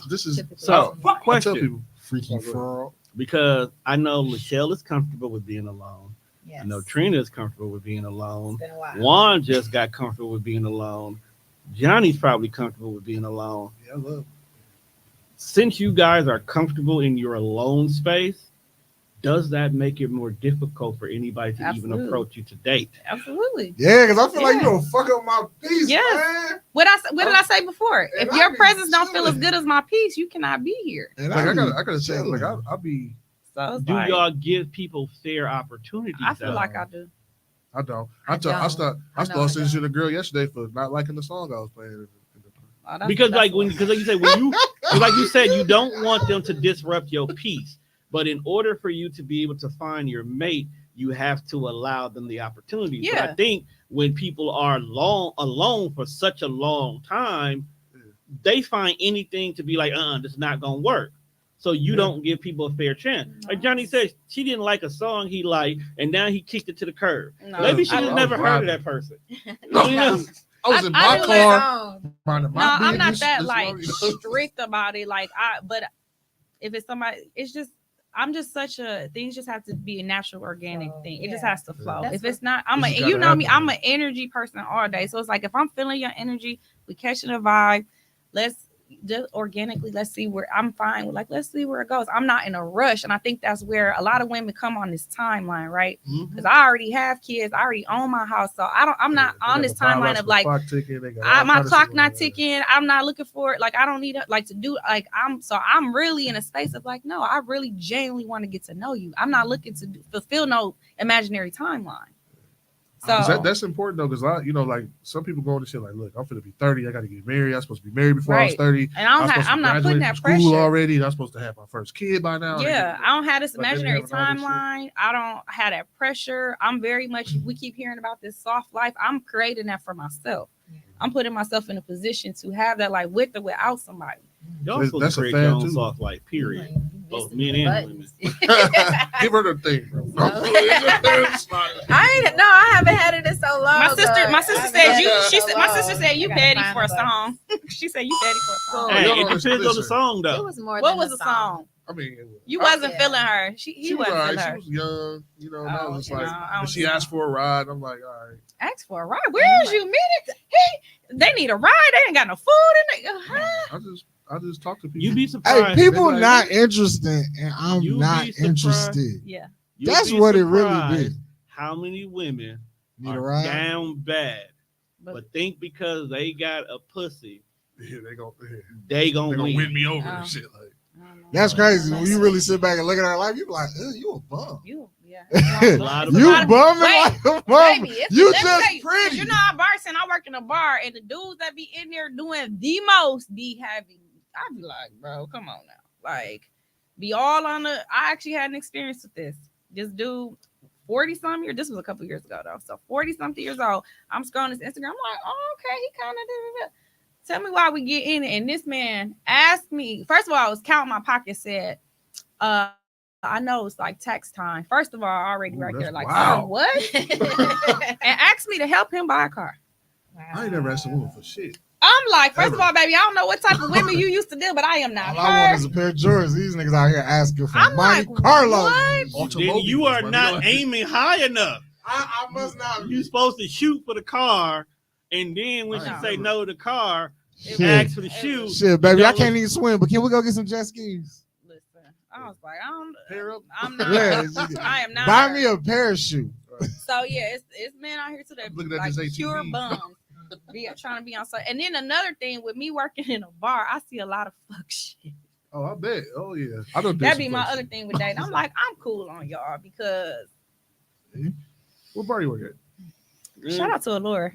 This is So, I tell question. people. Freaky furl. Because I know Lachelle is comfortable with being alone. Yes. I know Trina is comfortable with being alone. It's been a while. Juan just got comfortable with being alone. Johnny's probably comfortable with being alone. Yeah, I love. Since you guys are comfortable in your alone space, does that make it more difficult for anybody to Absolutely. even approach you to date? Absolutely. Yeah, because I feel like Yeah. you don't fuck up my peace, Yes. man. What did I say before? And If I your be presence don't feel as chilling. good as my peace, you cannot be here. And Like I be gotta say, like chilling. I'll be. So it's Do like, y'all give people fair opportunities? I feel though? like I do. I don't. I I started know sending I shit to don't. the girl yesterday for not liking the song I was playing. Oh, that's- Because that's like what- because like you said when you like you said you don't want them to disrupt your peace, but in order for you to be able to find your mate, you have to allow them the opportunity. But I Yeah. think when people are alone for such a long time, they find anything to be like, this is not gonna work. So you don't give people a fair chance. Like Johnny said, she didn't like a song he liked, and now he kicked it to the curb. No, Maybe she I just don't. never heard of vibing. that person. No, You know? I was in I my do car. Song. minding No, my I'm not business, that this like one, you know? strict about it. But if it's somebody, it's just I'm just such a things just have to be a natural, organic Flow, thing. It just yeah. has to flow. That's If it's not, I'm It a just you gotta know me, happen. I'm an energy person all day. So it's like if I'm feeling your energy, we catching a vibe. Let's just organically, let's see where I'm fine with. Like, let's see where it goes. I'm not in a rush, and I think that's where a lot of women come on this timeline, right? Because I already have kids, I already own my house, so I'm not They on got this the timeline biological of like clock ticking, they got all my kinds of clock shit not going on. ticking. I'm not looking for it. Like I don't need it. Like to do like I'm really in a space of like no, I really genuinely want to get to know you. I'm not looking to fulfill no imaginary timeline. So 'Cause that's important though, because like some people go into shit like, look, I'm finna be 30, I gotta get married. I'm supposed to be married before I was Right. 30. and I'm supposed to I'm not putting graduate that from school pressure already. I'm supposed to have my first kid by now. Yeah, I don't have this Like, they be imaginary having all this shit. timeline. I don't have that pressure. I'm very much. We keep hearing about this soft life. I'm creating that for myself. I'm putting myself in a position to have that, like with or without somebody. Y'all That's- supposed that's to a create fan, your own too. soft life, period. Both Missing men the and women. buttons. Give her the thing, bro. I haven't had it in so long. My sister I said haven't you. had it She so said my long. sister said you I gotta petty find for a the buttons. song. She said you petty for a song. Oh, Hey, y'all it don't depends on the listen. song It though. was more What than was a the song? I mean, You Oh, wasn't yeah. feeling her. She she was wasn't alright. feeling She her. was young, and I was just you like, know, I when don't she know. asked for a ride, I'm like, all right. Ask for a ride. Where is you meeting? They need a ride. They ain't got no food in it. I just talk to people. You'd be Hey, surprised. people They be like, not interested, and I'm You'd be not surprised. interested. Yeah. You'd That's be what it really surprised be. How many women Need a are ride? down bad, But- but think because they got a pussy, Yeah, they gonna they gonna win. win me over Oh. and shit. Like, I don't know. That's crazy. When you really sit back and look at her life, you be like, you a bum. You, yeah. A lot of You women- bumming Wait, like a bum. Baby, it's, You let me just tell you, 'cause pretty. You know, I bartend. I work in a bar, and the dudes that be in there doing the most be having. I be like, bro, come on now, like, be all on the. I actually had an experience with this. This dude, 40-something years. This was a couple years ago though. So 40-something years old. I'm scrolling his Instagram. I'm like, oh, okay, he kind of. Tell me why we get in it. And this man asked me. First of all, I was counting my pocket. Said, I know it's like tax time. First of all, I already Ooh, right that's there, like, wow. sir, what? And asked me to help him buy a car. I ain't never asked a woman for shit. I'm like, first Ever. of all, baby, I don't know what type of women you used to deal, but I am not All I want her. is a pair of Jordans. These niggas out here asking for I'm Monte like, Carlo. what? Then you are not aiming high enough. I must not. You supposed to shoot for the car, and then when I she know. say no to the car, Shit. ask for the shoe. Shit, baby, I Don't can't look- even swim, but can we go get some jet skis? Listen, I was like, Pair up. I'm not. Yeah, I am not. Buy her. me a parachute. So yeah, it's men out here today I'm looking at like this ATV. pure bums. Trying to be on site. And then another thing with me working in a bar, I see a lot of fuck shit. Oh, I bet. Oh yeah. I don't. That'd be my other thing with dating. I'm like, I'm cool on y'all because What bar you work at? shout out to Allure.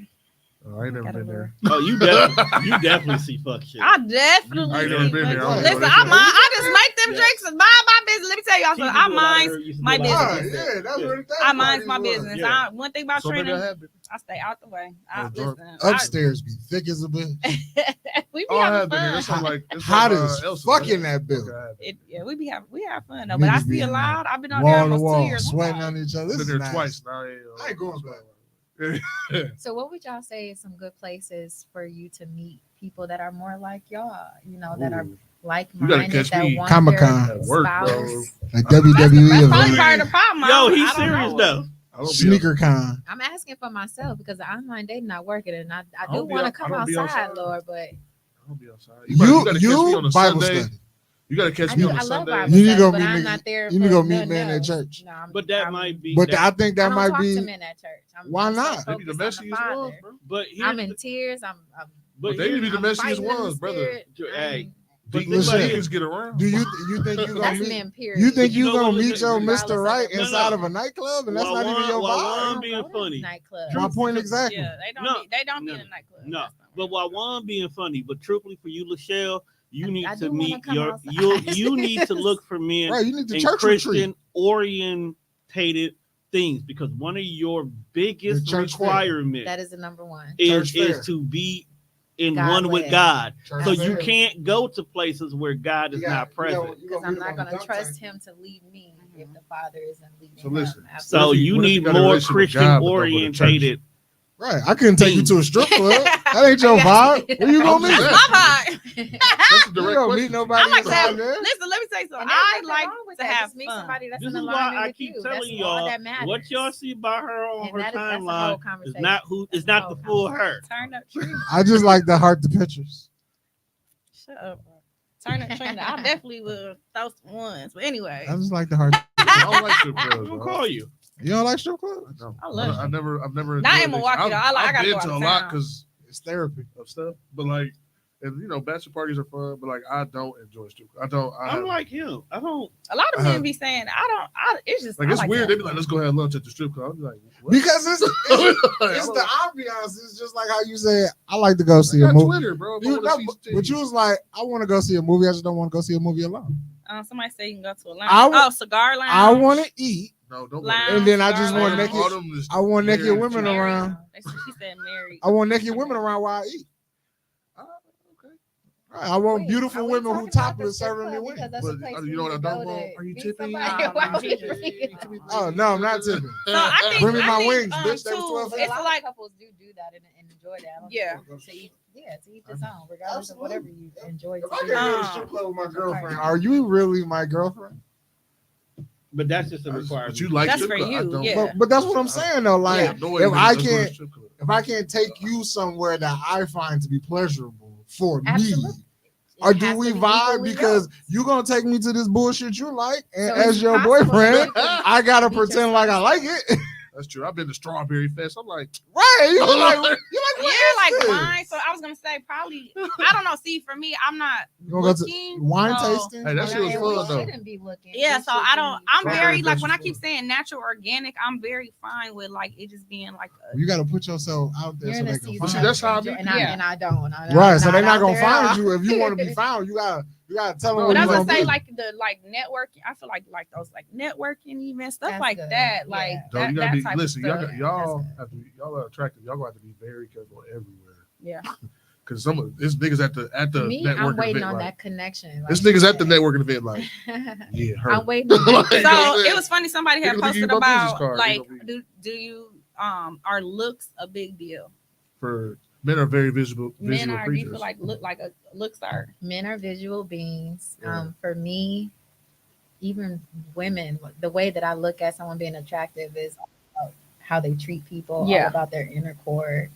I ain't never been there. Oh, you definitely see fuck shit. I definitely. I ain't never been there. I don't Listen, know. I just make them drinks and mind my business. Let me tell y'all something. I mind my business. Yeah, that's what I mind my business. One thing about So maybe I Trina, have been. I stay out the way. Upstairs be thick as a bitch. We be Oh, I having have been there. fun. That's like it's Hot like, as Elsa, fuck right? in that building. Okay, We have fun though. But I Niggas be see a in lot. I've been on there Wall to almost 2 wall, years. sweating on each other. I've This been is there nice. twice now. I ain't going back. So what would y'all say is some good places for you to meet people that are more like y'all, that are Ooh. like-minded, catch that me want Comic-Con. their At work, bro. spouse? Like That's WWE probably event. part of the problem. Yo, I he's don't serious know. though. I don't be Sneaker con. I'm asking for myself because the online dating not working, and I do don't be want to out- come I don't be outside, outside. Lord, but I don't be outside. You gotta catch me on a Bible Sunday. study. You gotta catch I me do. on a I love Sunday. Bible You need to study, go but meet I'm niggas- not there. you need to for go meet nothing men at else. church. No, But that might be. But I think I that don't might talk be. to men at church. Why I'm so not? They be the focused on messiest Father. ones, bro. But I'm in tears. I'm But they need to be the I'm messiest fighting in the ones, brother. spirit. Hey, But think listen, about it. niggas get around. Do you think you gonna That's meet? men, period. You think But you you know gonna what, meet listen, your regardless Mr. of Right the- inside of a nightclub, and that's not even your While vibe? one being funny. Nightclub. My point exactly. Yeah, they don't be in a nightclub. No, That's not but right. while one being funny, but truthfully for you, Lachelle, you need I to do wanna meet come your outside. you need to look for men Right, you need to in church retreat. Christian orientated things because one of your biggest The church fair. requirements That is the number one. is Church fair. to be in God one with led. God. Church So fair. you can't go to places where God is You not got- present. you Because gonna I'm meet not him going on the to trust dunk tank. him to lead me if the Father isn't leading So him. listen. Absolutely. So you What if you need got a more relationship with Christian God, but don't go to church? orientated. Right, I couldn't take you to a strip club. That ain't your vibe. Where you I'm gonna just meet? That's my vibe. That's a You direct gonna question. meet nobody I like to have. inside there? Listen, let me say something. And there's I nothing like wrong with to that. have Just meet fun. somebody that's This in is why alignment I with keep you. telling That's all y'all that matters. what y'all see about her on And her that's a whole timeline is conversation. not who is That's not a the whole full her. Turn up Trina. I just like to heart the pictures. Shut up. Bro. Turn up Trina. I definitely will throw some ones. But anyway. I just like to heart. I don't like strip clubs. I'm gonna bro. call you. You don't like strip clubs? No, I love I've never. Not in enjoyed it. Milwaukee, though. I I've gotta been go out to of a lot town. because It's therapy. of stuff, but like, and bachelor parties are fun, but like, I don't enjoy strip clubs. I'm like him. I don't. A lot of I men have- be saying, it's just like I it's like weird. to They have be like, fun. let's go have lunch at the strip club. I'm like, what? Because it's the ambiance. It's just like how you said, I like to go see a I got movie. Twitter, bro. If I You, wanna no, see but you was like, I want to go see a movie. I just don't want to go see a movie alone. Somebody say you can go to a lounge. I w- cigar lounge. I want to eat, No, don't go Lounge. there. and then I just Cigar want lounge. naked. Autumn is I want naked married women to- around. She said married. I want naked women around while I eat. Okay. Right, I want Wait, beautiful are we women who talking about the topless strip serving me club? wings. Because that's But a place you know what I for don't to want? go Are you to tipping? meet No, somebody. Why no. would you bring- Oh no, I'm not tipping. So I think Bring me my I think, wings, bitch. They was too, 12 But a it's lot like of couples do that and enjoy that. I don't Yeah. know, to each his own, regardless of whatever you enjoy. If To I do. get to the strip club with my girlfriend, are you really my girlfriend? But that's just a requirement. But you like That's strip for club. I you, don't. yeah. But that's what I'm saying though. Like Yeah. No, if I let's go to can't strip club. if I can't take you somewhere that I find to be pleasurable for Absolutely. me, It or do has we to be vibe equally because yoked. you gonna take me to this bullshit you like, and So as it's your possible boyfriend, that you can I gotta beat pretend like I like yourself. it. That's true. I've been to Strawberry Fest. I'm like, Right? You like what yeah, is like this? wine. So I was gonna say probably I don't know. See, for me, I'm not You gonna go to looking. wine so- tasting? Hey, that shit was And fun we though. shouldn't be looking. Yeah, We so should I don't. be- I'm Strawberry very like Fest when I was keep fun. saying natural organic. I'm very fine with like it just being like a You gotta put yourself out there You're so in they a can season. But see, find that's you. how I enjoy- meet and people. I and I don't. Right, so they're not out gonna there at find all. you if you want to be found. You gotta tell them No, what But I you was gonna gonna say be. like the networking. I feel like those like networking events, stuff That's like good. that. Yeah. Like So that, you that gotta be type listen. of Y'all, stuff. y'all are attractive. Y'all gonna have to be very careful everywhere. Yeah. Because some of this niggas at the Me, networking I'm waiting event, on like, that connection. this niggas at the networking event like, I'm yeah, her. waiting on that. Like, you know what I'm So saying? it was funny. Somebody had Niggas think you posted about business about card, like you know, do you are looks a big deal? For men are very visual Men are. Do you creatures. feel like looks are? Men are visual beings. Yeah. For me, even women, the way that I look at someone being attractive is about how they treat people, all Yeah. about their inner core.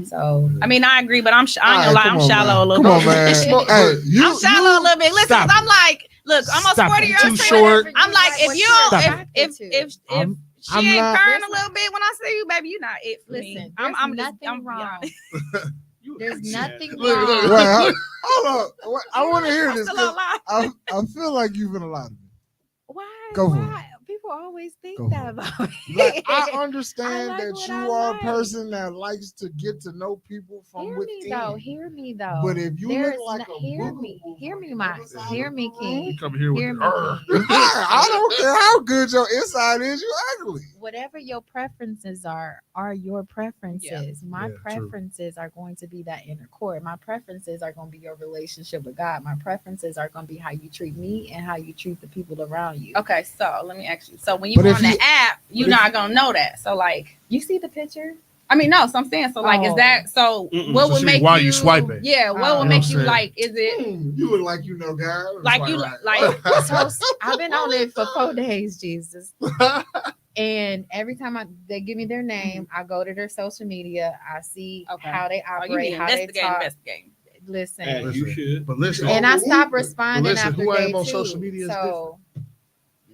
So I mean, I agree, but I ain't gonna Alright, lie, come I'm on, shallow man. a little Come on, bit. man. Hey, you, I'm shallow a little bit. Listen, stop 'cause I'm like, look, I'm almost Stop 40 it. years Too old. short. I'm like, if you Stop don't, if I'm- she I'm ain't not- purring a little bit when I see you, baby, you're not it for me. listen, I'm there's just, nothing I'm wrong. beyond. You There's crazy nothing ass. Look, wrong. look, Well, hold on. I want to hear I'm this still 'cause alive. I feel like you've been a lot of me. Why? Go for why? People always think Go that for about me. Like, I understand I like that what you I are like. a person that likes to get to know people from Hear within. Hear me though. But if you There's look like no- a hear boogaloo me, wolf hear on me, the my, other side hear of me, the room, King. You come here with Hear the me, King. I don't care how good your inside is, you ugly. Whatever your preferences are your preferences. My Yeah, true. preferences are going to be that inner core. My preferences are going to be your relationship with God. My preferences are going to be how you treat me and how you treat the people around you. Okay, so let me ask you. So when you But go if on the you- app, you're but if not gonna know that. So like, You see the picture? I mean, no. So I'm saying, so like, is Oh. that so? Mm-mm. What So would she mean make while you you swiping. Yeah, what Oh. would You know make what you I'm saying? like? Is it You look like you know God. like you right. like? So I've been on it for 4 days, Jesus. And every time they give me their name, I go to their social media. I see Okay. how they Oh, you operate, be how they talk. investigating. Listen, As you should. But listen, and I stopped but responding listen, after who I day am on 2. social media is So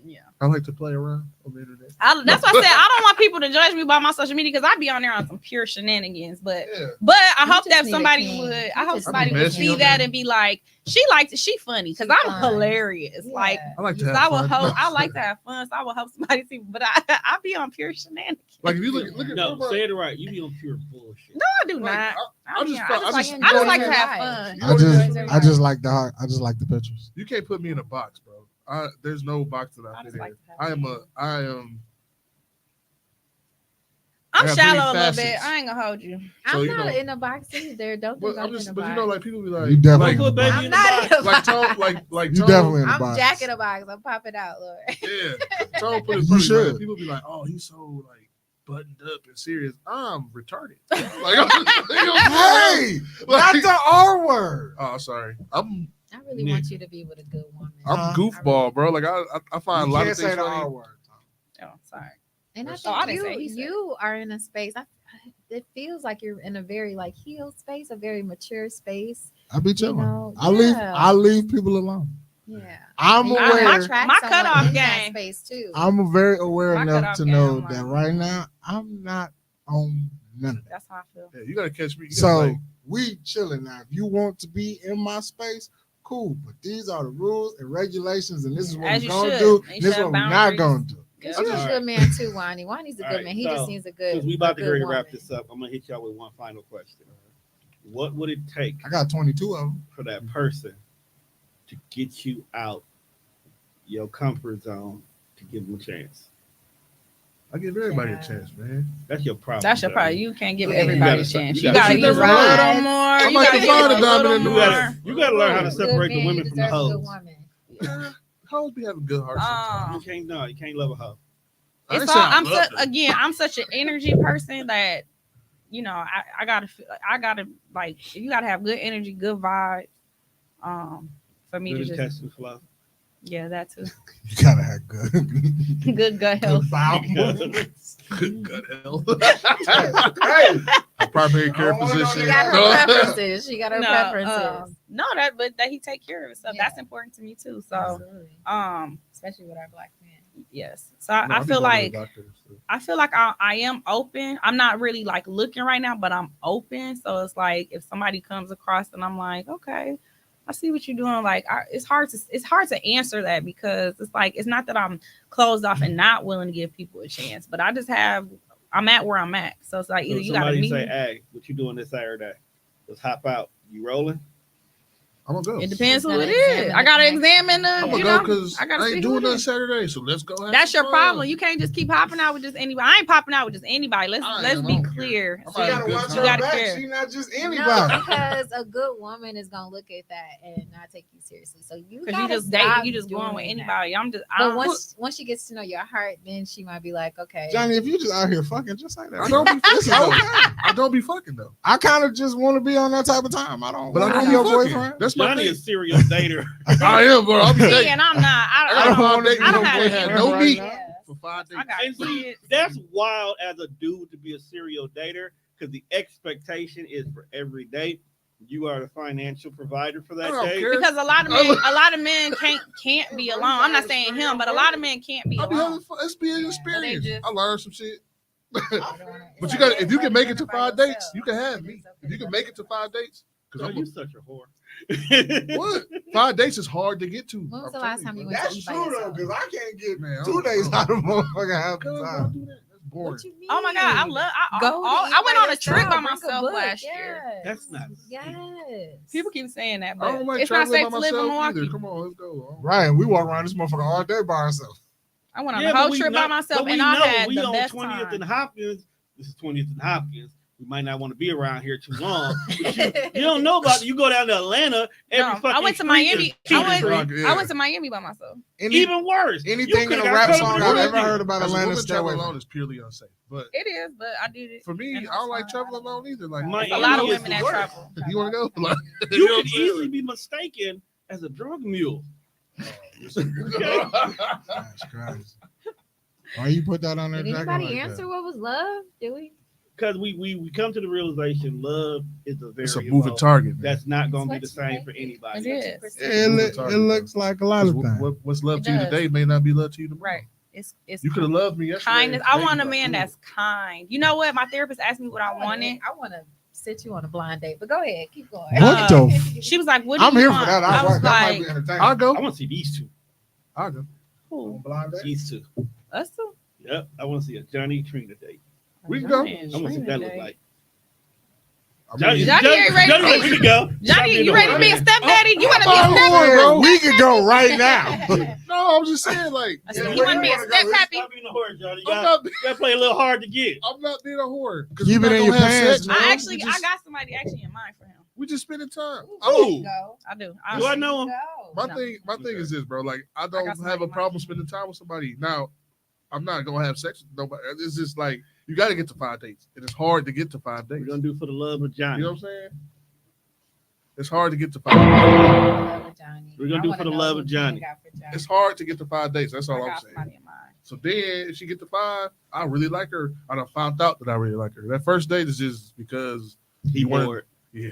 Yeah. I like to play around on the internet. That's why I said I don't want people to judge me by my social media because I be on there on some pure shenanigans. But Yeah. I You hope just that need a somebody king. would. You I hope just somebody need a would king. see that and be like, she funny because She I'm fun. hilarious. yeah. Like, I like to so have I would fun. hope I like to have fun. So I would hope somebody see. But I be on pure shenanigans. Like if you look at No, say it right. You be on pure bullshit. No, I do like, not. I just like I just like to enjoy have life. fun. I just like the pictures. you can't put me in a box, bro. There's no box that I I fit just in. like to have I'm I'm I have shallow a many little bit. facets. I ain't gonna hold you. So, I'm you not know- in a box either. Don't think But I'm I'm just, in a but box. you know, like people be like, You definitely like, in the Put baby box. in I'm the not in box. a like box. Tone, like You Tone, definitely in the I'm box. jacking a box. I'm popping out, Lord. yeah. Tone put it You funny, should. right? People be like, oh, he's so like buttoned up and serious. I'm retarded. Like, I'm just, you know what I'm saying? Hey, Like- not the R word. Oh, sorry. I'm I really want you to be with a good woman. goofball, bro. Like I find a You lot can't of say things the R funny. word. Oh, sorry. And I Oh, think I didn't say he said you are in a space. It feels like you're in a very like healed space, a very mature space. I be chilling. know, I leave people alone. Yeah. I'm And you aware. might attract my someone cutoff in that game. space too. I'm very aware My enough cutoff to game, know I'm that like, right now I'm not on none of that. That's how I feel. Yeah, you gotta catch me. You So gotta, like, we chilling now. If you want to be in my space, cool. But these are the rules and regulations, and this is what As we're you gonna should. do. You And this is should what we're have not boundaries. gonna do. Because Yeah. you're a All good man too, Wani. Wani's a All good right, man. He so, just needs a good. Since we about to a get ready good to wrap woman. this up, I'm gonna hit y'all with one final question. What would it take I got 22 of them. for that person to get you out your comfort zone to give them a chance? I give everybody Yeah. a chance, man. That's your problem. That's your Johnny. problem. You can't give Yeah. everybody You a gotta- chance. you You gotta- gotta you give a gotta- little more. I You like gotta to give find a a diamond little in the You more. gotta, you gotta learn how to Good separate the man, women you from the deserve a good hoes. woman. Hoes be having good hearts sometimes. You can't no, you can't love a hoe. I It's ain't all, saying I I'm love them. I'm such an energy person that I gotta like you gotta have good energy, good vibes. For me Good to just intestinal flow. yeah, that too. You gotta have good, Good gut health. good bowel movements. Good gut hell. Hey, A primary care I don't wanna know physician. She got her No. preferences. She got her No, preferences. no, that he take care of himself. Yeah. That's important to me too. So Absolutely. um Especially with our black men. yes. So I feel like I am open. I'm not really like looking right now, but I'm open. So it's like if somebody comes across and I'm like, okay, I see what you're doing. Like it's hard to answer that because it's like it's not that I'm closed off and not willing to give people a chance, but I'm at where I'm at. So it's like So either you gotta somebody meet say, me. "Hey, what you doing this Saturday? Let's hop out. You rolling?" I'm gonna go. It depends who Gotta it is. examine I the gotta connection. examine the. I'm You gonna go know, because I gotta I see ain't who doing it nothing is. Saturday. So let's go. Have That's some your fun. problem. You can't just keep hopping out with just anybody. I ain't popping out with just anybody. Let's I let's am. I be don't care. clear. I'm you having a gotta good watch time. her You gotta back. care. She not just No, anybody. because a good woman is gonna look at that and not take you seriously. So you Because gotta you just stop date, you just going with doing that. anybody. I'm just. But I'm, once she gets to know your heart, then she might be like, okay, Johnny, if you just out here fucking, just like that. I don't be This fucking is though. okay. I don't be fucking though. I kind of just want to be on that type of time. I don't But I want to don't be be your fucking. boyfriend. That's my Johnny thing. is serial dater. I am, bro. I'll be me dating. and I'm not. I I got don't. a wanna date. I don't with have boy that had energy no right meat now. for 5 days. I got And see, kids. that's wild as a dude to be a serial dater because the expectation is for every date you are the financial provider for I that don't date. care. Because a lot of men can't be alone. I'm not saying him, but a lot of men can't be I'll be having alone. fun. It's be an Yeah. experience. just- I learned some shit. I don't wanna- But it's you got okay if you to can make it learn to by 5 yourself. dates, you can have It me. is okay If you to can learn make it to by 5 dates, So because you such a whore. What? 5 dates is hard to get to. When was I'm the last telling time you bro. went That's by true though, yourself? because I can't get Man, I 2 don't days know. out of motherfucking half the Cuz, bro, time. do that. That's boring. What you mean? Oh my god, I love. Go I went on a trip by bring a myself book. last year. Yes. That's not. Yes. People keep saying that, I but don't like it's not traveling safe by to live in myself Milwaukee. either. Come on, let's go. Right, we walk around this motherfucker all day by ourselves. I went on Yeah, a but whole we trip by know- myself, but we and I know had we the on best 20th time. and Hopkins. This is 20th and Hopkins. We might not want to be around here too long. You don't know about it. You go down to Atlanta. Every No, fucking I went to street Miami. is Peachtree. I went to Miami by myself. Even worse. Anything in You a coulda rap got song caught up I've in the ever movie. heard about As a Atlanta, woman, stay away traveling from. alone is purely unsafe. But It is, but I did it. for me, And I don't like it's traveling fine. alone either. Like Miami A lot of is women the that worst. travel. you want to go? Like, You know what could I'm saying? easily be mistaken as a drug mule. That's crazy. Why you put that on there, Did Jack? anybody answer what was love? Did we? Because we come to the realization love is a It's a variable moving target, man. that's not going to be the That's what same you for make it. anybody. It is. It looks like a lot of 'Cause things. what's love It to you does. today may not be love to you tomorrow. Right. It's You could have loved me yesterday. kindness. and I today want a you man like, that's kind. You know what? My therapist asked me what I wanted. I want to sit you on a blind date, but go ahead, keep going. What the f- She was like, "What do I'm you here want?" for that. I was That might like, be entertaining. I'll go. I want to see these two. I'll go. "Who? Blind date? These two. Us two?" Yep. I want to see a Johnny Trina date. We can go. Johnny and I want to see what that Trina look date. like. I mean, Johnny ain't ready Johnny to ready to go. Johnny, you ready to be a stepdaddy? You want to be I'm a on, stepdaddy? bro. We could go right now. No, I'm just saying, like, I said, Yeah, you want to be a where you wanna go? steppappy? Stop being a whore, Johnny. You I'm got not, to play a little hard to get. I'm not being a whore. 'Cause Keep we're it not in gonna your have pants, sex, man. bro. I got somebody actually in mind for him. We just spending time. Oh. Go. I do. Do I know him? My No. thing is this, bro. Like, I got don't somebody have a in mind. problem spending time with somebody. Now, I'm not gonna have sex with nobody. It's just like you got to get to 5 dates. It is hard to get to 5 dates. We're going to do for the love of Johnny. You know what I'm saying? It's hard to get to 5 dates. Love of Johnny. We're gonna I do wanna for the know love who of Trina Johnny. got for Johnny. It's hard to get to 5 dates. That's all I I'm got saying. somebody in mind. So then, if she get to 5, I really like her. I done found out that I really like her. That first date is just because He you wanted- bored. Yeah.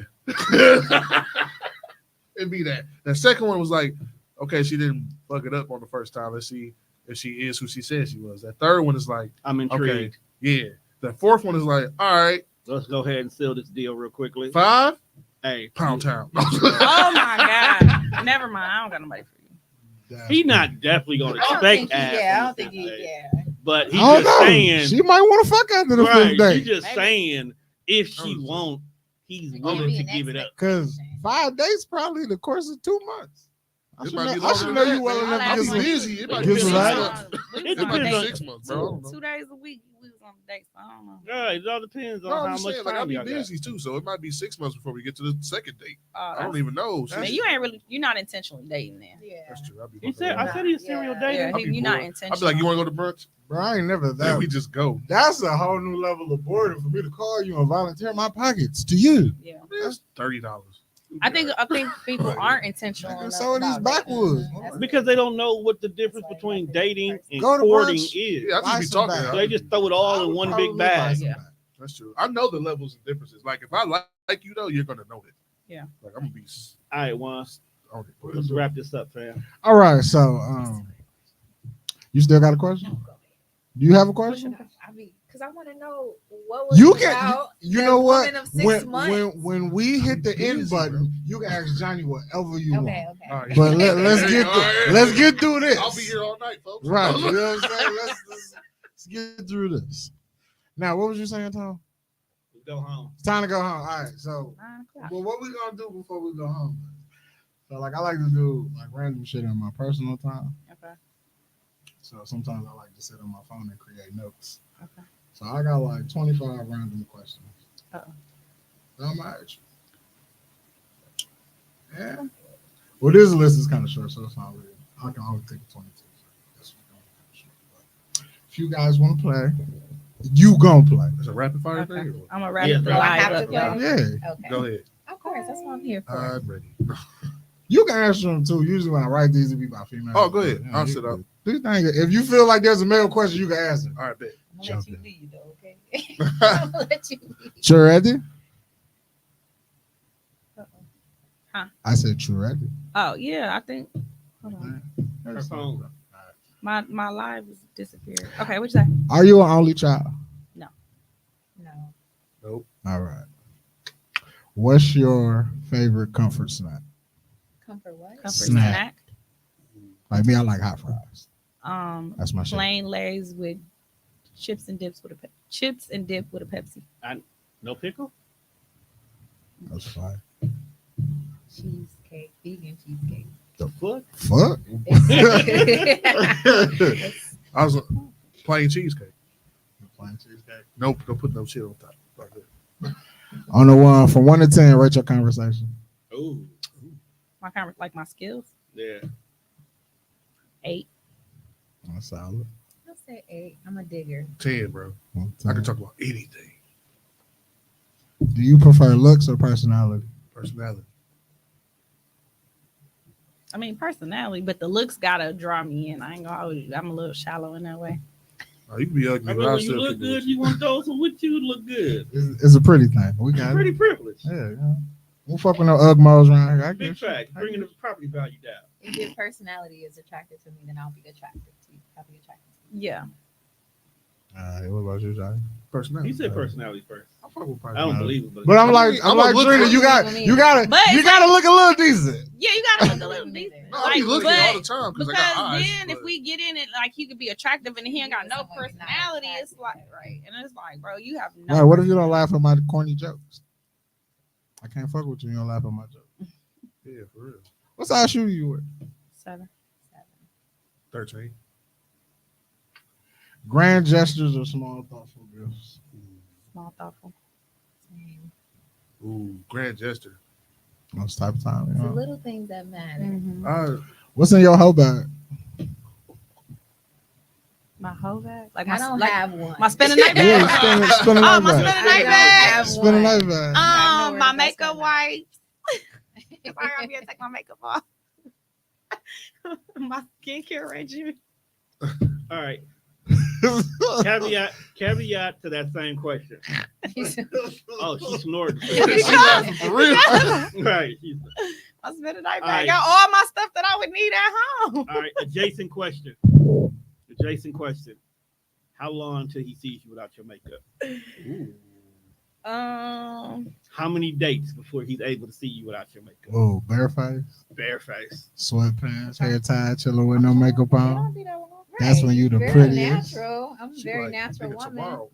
It'd be that. The second one was like, okay, she didn't fuck it up on the first time. Let's see if she is who she said she was. That third one is like, I'm intrigued. yeah. The fourth one is like, all right, Let's go ahead and seal this deal real quickly. 5, Hey, Pound Town. Oh my God. Never mind. I don't got nobody for you. he not definitely gonna I don't expect think he, ass. yeah, I on don't the think he, fifth date. yeah. But I he's don't just know. saying, She might want to fuck after the right? fifth date. He's just Maybe. saying if she Understood. won't, he's There willing can't be to an give it up. Because 5 days probably the course of 2 months. I It should might be know, I longer should than know that, you well man. enough to I'll get ask some. my- busy. It might Get be some 6 action. months. We It was might on be dates. 6 months, bro. I don't know. 2 days a week. We was on dates. I don't know. Yeah, it all depends on No, I'm how just much saying, like, I'll time be y'all got. busy too, so it might be 6 months before we get to the second date. I don't That's- even know. Man, you ain't really. You're not intentionally dating then. Yeah. That's true. I'll be He said, I Nah, said he's a serial yeah. dater. Yeah, I'll be you're not bored. intentional. I'll be like, you want to go to brunch? Bro, I ain't never Then that. we just go. That's a whole new level of boredom for me to call you and volunteer my pockets to you. Yeah. That's $30. I think people aren't intentional. Nigga, enough so are these about dating. backwoods. That's Because they don't know what the difference That's between why dating and Go to courting brunch. is. Yeah, I Buy just be some talking. bags. They just throw it all in one big bag. Yeah. That's true. I know the levels and differences. Like if I like you though, you're gonna know that. Yeah. Like I'm gonna be All right, Juan, on it. let's wrap this up, fam. All right, so you still got a question? Do you have a question? I mean, because I want to know what was You it can. about You the know what? woman of 6 months. When we hit the end busy, button, bro. you can ask Johnny whatever you want. Okay. All right. But let's get All right. let's get through this. I'll be here all night, folks. Right. You know what I'm saying? Let's get through this. Now, what was you saying, Tom? Go home. It's time to go home. All right. So, 9 o'clock. well, what we gonna do before we go home? So, like, I like to do like random shit in my personal time. Okay. So sometimes I like to sit on my phone and create notes. Okay. So I got like 25 random questions. Uh-oh. How much? Yeah. Well, this list is kind of short, so it's not really. I can only take 22. So that's kind of short. But if you guys want to play, you gonna play. It's a rapid fire Okay. thing. I'm gonna wrap Yeah, the so I have live to up, play? y'all. Yeah. Okay. Go ahead. Of course, that's what I'm here for. I'm ready. You can answer them too. Usually when I write these, it be by female. Oh, go ahead. Yeah, I'll you sit up. do your thing. If you feel like there's a male question, you can answer. All right, bet. I'm gonna let you Jump in. lead, though, okay? I'm gonna let you lead. You ready? Huh? I said you ready. Oh yeah, I think. Hold on. Her phone. My live is disappeared. Okay, what you say? Are you an only child? No. All right. What's your favorite comfort snack? Comfort what? Comfort Snack. snack. Like me, I like hot fries. That's my shit. Plain Lay's with chips and dip with a Pepsi. No pickle? That's fine. Cheesecake, vegan cheesecake. The fuck? Fuck. I was plain cheesecake. Plain cheesecake. Nope, don't put no shit on top. Like that. On the one from 1 to 10, rate your conversation. Ooh. My skills. Yeah. 8. That's solid. I'll say 8. I'm a digger. 10, bro. I can talk about anything. Do you prefer looks or personality? Personality. I mean, personality, but the looks gotta draw me in. I ain't gonna hold you. I'm a little shallow in that way. Oh, you can be ugly. I mean, when you look good, you want those who with you to look good. It's a pretty thing. We got Pretty it. privilege. Yeah. We'll fuck with no Ugmos around here. I Big guess. fact. Bringing the property value down. If your personality is attractive to me, then I'll be attracted to you. I'll be attracted to you. Yeah. All right. What about you, Johnny? Personality. He said personality first. I fuck with I personality. don't believe it, But I'm like I'm a look Trina. good. You gotta But you it's gotta look a little decent. Yeah, you gotta look a little decent. No, I be looking but- all the time because I Because got eyes. then, if we get in it, like he could be attractive and he ain't got no Someone who's not personality. It's attractive, like right, and it's like, bro, you have All no. right. What if you don't laugh at my corny jokes? I can't fuck with you. You don't laugh at my jokes. Yeah, for real. What size shoe you wear? 7. 13. Grand gestures or small thoughtful gifts? Small thoughtful. Same. Ooh, grand gesture. Most type of time. It's You the know? little things that matter. Mm-hmm. What's in your hoe bag? My whole bag, like I don't like have one. my spending night Yeah, bag. spend a Oh, night my bag. spending night I bag. have Spend a one. night bag. I know where My to go makeup spend it. wipes. If I gotta be able to take my makeup off. My skincare regimen. All right. Caveat to that same question. Oh, she snored. She laughing for real. Right. My spending night All bag. right. Got all my stuff that I would need at home. All right. Adjacent question. How long till he sees you without your makeup? Ooh. How many dates before he's able to see you without your makeup? Oh, bareface, Bareface. sweatpants, hair tied, chilling with no makeup It on. don't be that long. That's when you the Very prettiest. Natural. I'm a She very like, natural "Nigga, woman. tomorrow."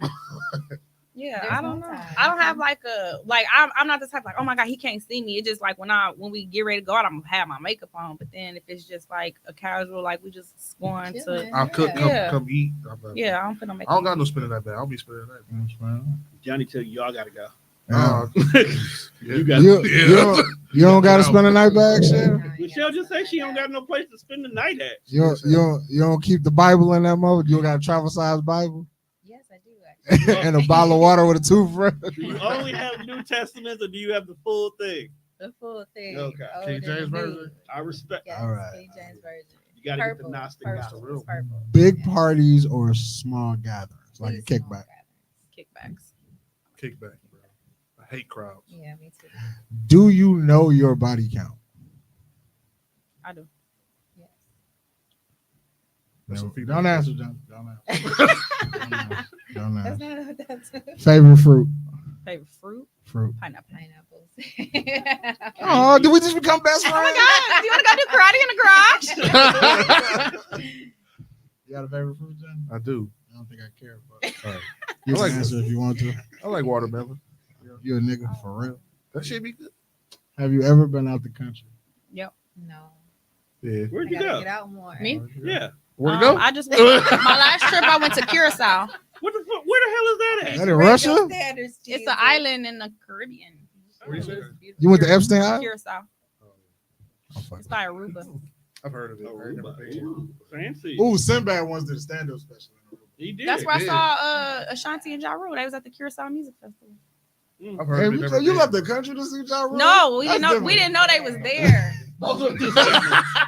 Yeah, There's I don't no know. time. I don't have like I'm not the type like, oh my god, he can't see me. It's just like when we get ready to go out, I'm gonna have my makeup on. But then if it's just like a casual, like we just going to Chilling. I'll cook, Yeah. come eat. yeah, I don't put no I makeup. don't got no spending that bad. I'll be spending that. Johnny tell you y'all gotta go. Yeah. You got You don't got to spend a night bag, shit. Michelle just said she don't got no place to spend the night at. You don't keep the Bible in that mode. You don't got a travel size Bible Yes, I do. Actually. and a bottle of water with a toothbrush. Do you only have New Testaments or do you have the full thing? The full thing. Okay. Older King than James me. Version? I respect. Yes, All right. King James Version. You gotta get the Purple. Gnostic Purple. gospel. It's purple. Big Yes. parties or small gatherings, like a Please, small kickback. gatherings. Kickbacks. Kickback, bro. I hate crowds. Yeah, me too. Do you know your body count? I do. Yes. That's what people Don't do. answer, John. Don't That's answer. not that's Favorite fruit? Favorite fruit? Fruit. Pineapple. pineapples. Oh, did we just become best Oh friends? my god! Do you want to go do karate in the garage? You got a favorite fruit, John? I do. I don't think I care, but All right. you I can like answer if you want to. I like watermelon. You a nigga for real? That shit be good. Have you ever been out the country? No. Yeah. Where'd I you gotta go? get out more. Me? Yeah. Where to go? I just went, my last trip. I went to Curacao. What the fuck? Where the hell is that at? That in Russia? Standards, It's Jesus. an island in the Caribbean. Where you say? You went to Epstein Island? Curacao. Oh, fuck. It's by Aruba. I've heard of it. I ain't never been. Ooh, fancy. Ooh, Sinbad once did a stand-up special. He did. That's where I Yeah. saw Ashanti and Ja Rule. They was at the Curacao Music Festival. I've Hey, heard of it. you left the country to see Ja Rule? No, we That's didn't know. different. We didn't know they was there.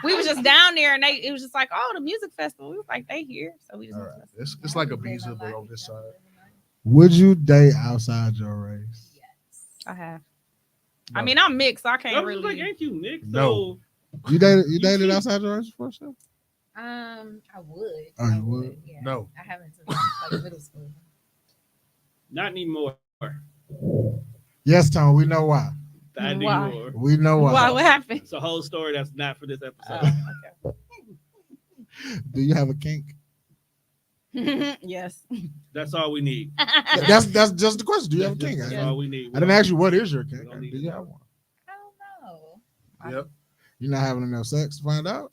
We was just down there, and it was just like, oh, the music festival. We was like, they here, so we just. All went right. to It's like a visa, but on this side. Would you date outside your race? Yes. I have. No. I mean, I'm mixed. So I can't I was really. like, ain't you Nick? No. You dated should. outside your race before, sure? I would. Oh, I you would? Yeah. No. I haven't since like middle school. Not anymore. Yes, Tom. We know why. I knew Why? you were. We know Why? why. What happened? It's a whole story that's not for this episode. Okay. Do you have a kink? Yes. That's all we need. That's just the question. Do you have a kink? That's I all we need. didn't ask you what is your kink. We don't need Do to you know. have one? I don't know. Yep. You're not having enough sex to find out?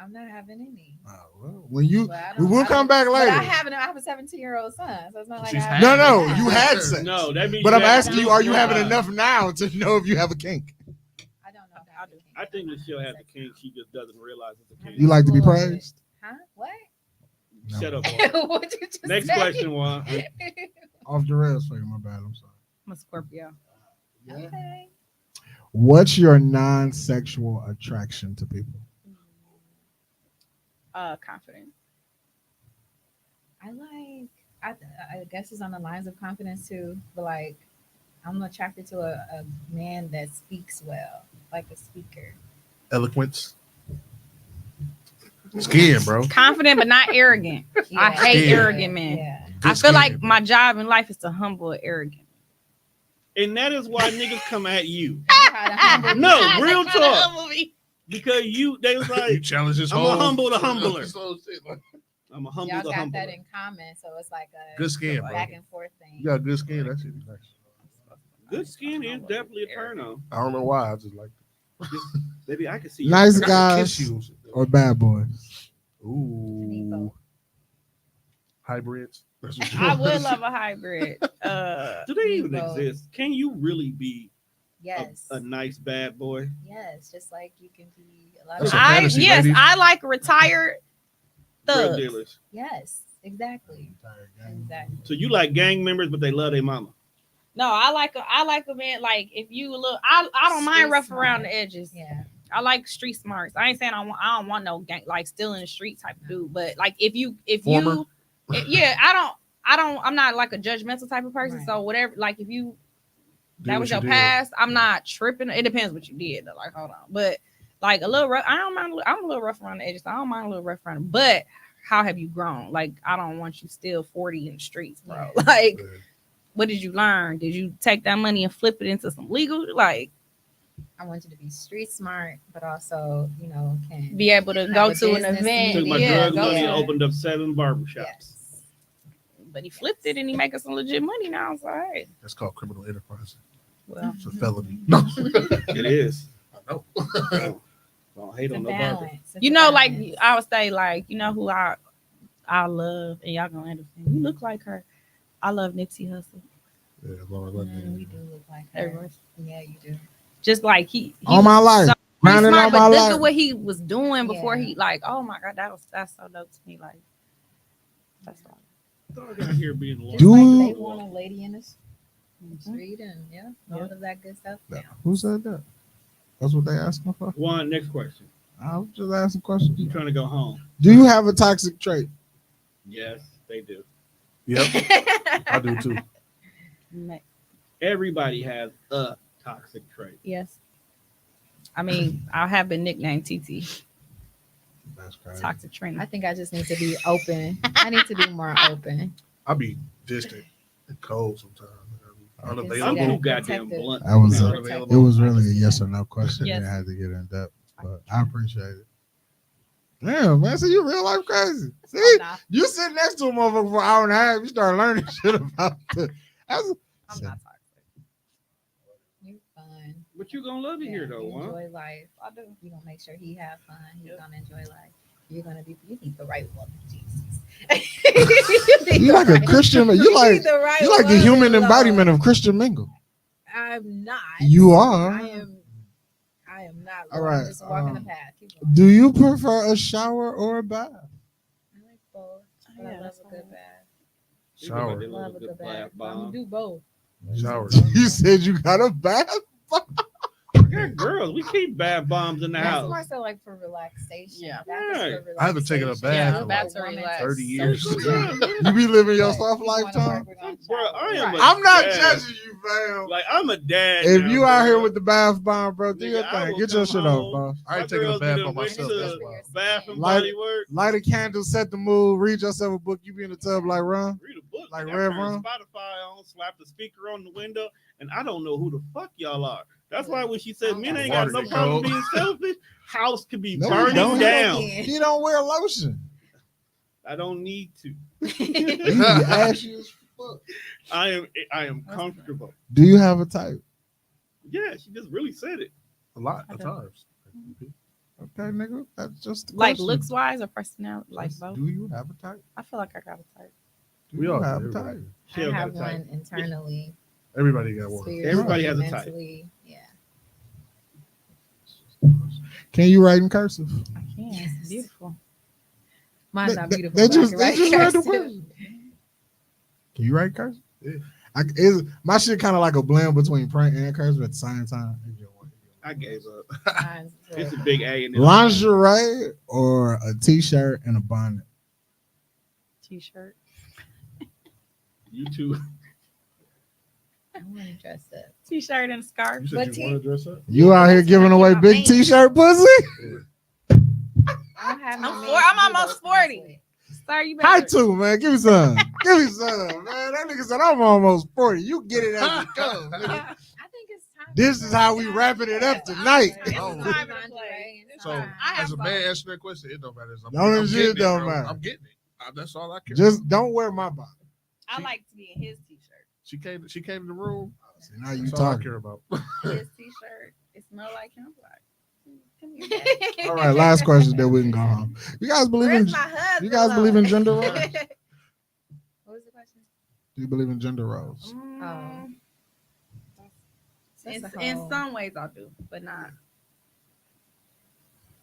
I'm not having any. Oh, well, when you But I we don't- will I come don't- back But later. I have a 17-year-old son, so it's not like She's I No, had no, Yeah. you had sex. No, that means. But you I'm have asking to you, are you know. having enough now to know if you have a kink? I don't know. How to kink. I think Lachelle has a kink. She just doesn't realize it's a kink. You like to be Lord. praised? Huh? What? No. Shut up. Juan. What you just Next say? question, Juan. Off the rails for you, my bad. I'm sorry. I'm a Scorpio. Okay. What's your non-sexual attraction to people? Confident. I guess it's on the lines of confidence too, but like I'm attracted to a man that speaks well, like a speaker. Eloquence. Skin, bro. Confident but not arrogant. I hate Yeah. arrogant men. Yeah. I Good feel like skin. my job in life is to humble arrogant. And that is why niggas come at you. Try to humble No, me. real Try to talk. humble me. Because they was You like, challenge his I'm whole. a humble the humbler. So shit, like, I'm a humble Y'all the got humbler. that in common, so it's like a Good skin, bro. back and forth thing. You got good skin. That shit is nice. Good skin is definitely a turn on. I don't know why. I just like Baby, I can see you. Nice I gotta guys kiss you. or bad boys? Ooh. Hybrids. That's what you I want. would love a hybrid. Do they even Fribo. exist? Can you really be Yes. a nice bad boy? Yes, just like you can be a lot That's of a fantasy, ladies. I like retired Drug thugs. dealers. Yes, exactly. Exactly. So you like gang members, but they love their mama. No, I like a man like if you look I don't mind Street rough smart. around the edges. Yeah. I like street smarts. I ain't saying I don't want no gang like still in the street type of dude, but like Former. I'm not like a judgmental type of person. Right. So whatever, like if you Do that what was you your did. past, I'm not tripping. It depends what you did. Though. Like hold on, but like a little rough. I don't mind. I'm a little rough around the edges. So I don't mind a little rough around. But how have you grown? Like I don't want you still 40 in the streets, bro. Yeah. Like Yeah. what did you learn? Did you take that money and flip it into some legal? Like I want you to be street smart, but also, can be able to have go a to an business event. Took my Yeah, drug go money to and it. opened up 7 barbershops. Yes. But he flipped it and he making some legit money now. So hey, That's called criminal enterprise. well, It's a felony. No. It is. I know. Don't hate It's a on no barber. balance. It's you a know, like balance. I would say, like you know who I love, and y'all gonna understand. You look like her. I love Nipsey Hussle. Yeah, Lord, let Mm, me. you do look like her. Everyone. Yeah, you do. Just like he All my was life. so Grinding smart, all but my look life. at what he was doing before Yeah. he like. Oh my god, that's so dope to me. Like that's all. Dog out here being Just Do- like they want a lady in the street and all of that good stuff. No. Who said that? That's what they asking for? Juan, next question. I was just asking questions. You trying to go home? Do you have a toxic trait? Yes, they do. Yep, I do too. Everybody has a toxic trait. Yes. I mean, I have been nicknamed TT, That's crazy. toxic trainer. I think I just need to be open. I need to be more open. I be distant and cold sometimes. I'm Unavailable. Yeah. too goddamn Protective. blunt. That was now. it was really a yes or no question. Yes. You had to get in depth, but I appreciate it. Damn, man, so you real life crazy. See, I'm not, you sit next to a motherfucker for an hour and a half, you start learning shit about the. I'm not toxic. you're fun. But you gonna love it here though, you Juan. enjoy life. I do. You're gonna make sure he have fun. He's gonna enjoy life. You need the right woman, Jesus. You like a Christian, you like need the right you like the woman, human Lord. embodiment of Christian Mingle. I'm not. You are. I am not. All Lord. I'm right, just walking the um, path. Keep going. Do you prefer a shower or a bath? I like both. But Yeah, I love that's a good fine. bath. Shower. They love Love a a good good bath bath. bomb. Do both. Shower. You said you got a bath. Yeah, girls, we keep bath bombs in the That's house. more so like for relaxation. Yeah. Bath is for Right. I haven't taken a relaxation. bath Yeah, in baths like are relaxed. 30 years. You be living your But soft you wanna lifetime. work, we're gonna Bro, shower. I am a- I'm not Dad. judging you, fam. Like I'm a dad. If now, you out here bro. with the bath bomb, bro, do Nigga, your I thing. will Get your come shit home. off, bro. I ain't taking a girls bath be on done went myself. to That's why. Bath and Light- body work. Light a candle, set the mood, read yourself a book. You be in the tub like Ron. Read a book. Like Like Rev turn Run? Spotify on, slap the speaker on the window, and I don't know who the fuck y'all are. That's why when she said men ain't Water got no get problem cold. being selfish, house could be No, burning don't. down. He don't wear lotion. I don't need to. He be ashy as fuck. I am comfortable. Do you have a type? Yeah, she just really said it. A lot of times. Okay, nigga. That's just the Like question. looks wise or personality, like both. Do you have a type? I feel like I got a type. Do We you all have a do, type? everybody. She I don't got have a type. one internally. Everybody got one. spiritually, Everybody has a type. mentally. Yeah. Can you write in cursive? I can. Yes. It's beautiful. Mine's They- not they- beautiful. they but I just- can they write just write the cursive. words. Can you write cursive? Yeah. My shit kind of like a blend between print and cursive at the same time. I gave up. Mine's It's a really- big A in this. Lingerie or a t-shirt and a bonnet? T-shirt. You too. I want to dress up. T-shirt and scarf. You said But you want to dress up? You out here that's giving when I away get my big man. t-shirt pussy? I don't have no I'm man four- to I'm do almost those things 40. with. Sir, you Hi better. too, man. Give me some. Give me some, man. That nigga said I'm almost 40. You get it as it comes, nigga. I think it's time. This to is go. how we wrapping it up tonight. It's Oh. time to play. Lingerie and So, stuff. I have as a both. man answering that question, it don't matter. Don't shit getting it, don't bro. matter. I'm getting it. That's all I care. Just about. don't wear my body. I like to be in his T-shirt. She came in the room. See, now you That's all I talking. care about. His T-shirt. It smell like him. Like, come here, Daddy. All right, last question, then we can go home. You guys believe Where's in? my husband? You guys believe in gender roles? What was the question? Do you believe in gender roles? Mm, That's a in whole- some ways I do, but not.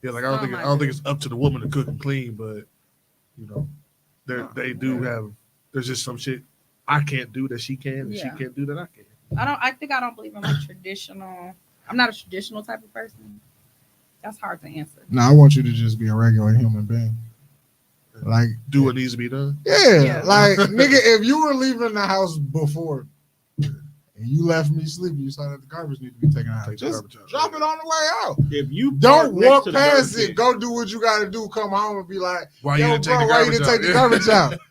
Yeah, like I don't think it's up to the woman to cook and clean, but you know, they do have. There's just some shit I can't do that she can, and she Yeah. can't do that I can. I think I don't believe in like traditional. I'm not a traditional type of person. That's hard to answer. No, I want you to just be a regular human being. Like, Do what needs to be done. yeah, Yeah. like nigga, if you were leaving the house before and you left me sleeping, you saw that the garbage need to be taken out. Take the Just garbage out. drop it on the way out. If you Don't park next walk to the past garbage it. Go do what you got to do. Come home and be like, Why yo, you didn't bro, take the why you garbage didn't out? take the garbage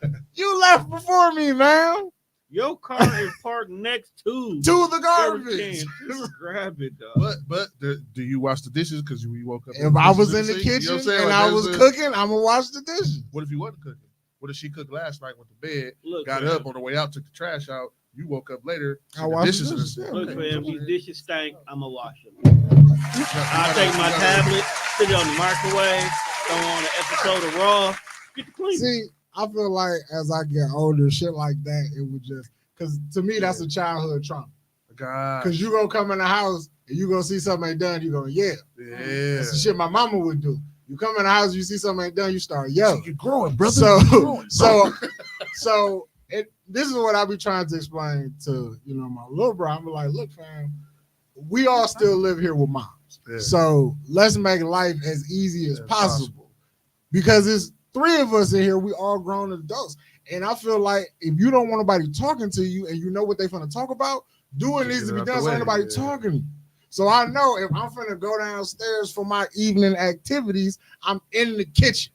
out? You left before me, man. Your car is parked next to To the garbage garbage. can. Just grab it, dog. But do you wash the dishes because you woke up? If I was in the sink? You know kitchen what I'm saying? and Like, I there's was a- cooking, I'm gonna wash the dishes. What if you wasn't cooking? What if she cooked last night, went to bed, Look, got fam, up on the way out, took the trash out? You woke up later. I see the washed dishes the in the dishes, sink. yeah. Look, Okay. fam, these dishes stank. I'ma wash them. You I'll gotta- take my you gotta- tablet, put it on the microwave, throw on an episode of Raw, get the clean. See, I feel like as I get older, shit like that, it would just because to me that's a childhood trauma. God. Because you gonna come in the house and you gonna see something ain't done, you gonna yell. Yeah. That's the shit my mama would do. You come in the house, you see something ain't done, you start yelling. You're growing, brother. So, You're growing. so this is what I be trying to explain to my little bro. I'm like, look, fam, we all still live here with moms. Yeah. So let's make life as easy as As possible. Because it's 3 of us in here, we all grown adults. And I feel like if you don't want nobody talking to you and you know what they're gonna talk about, do what needs to be Get it done out so the ain't way, nobody yeah. talking. So I know if I'm finna go downstairs for my evening activities, I'm in the kitchen.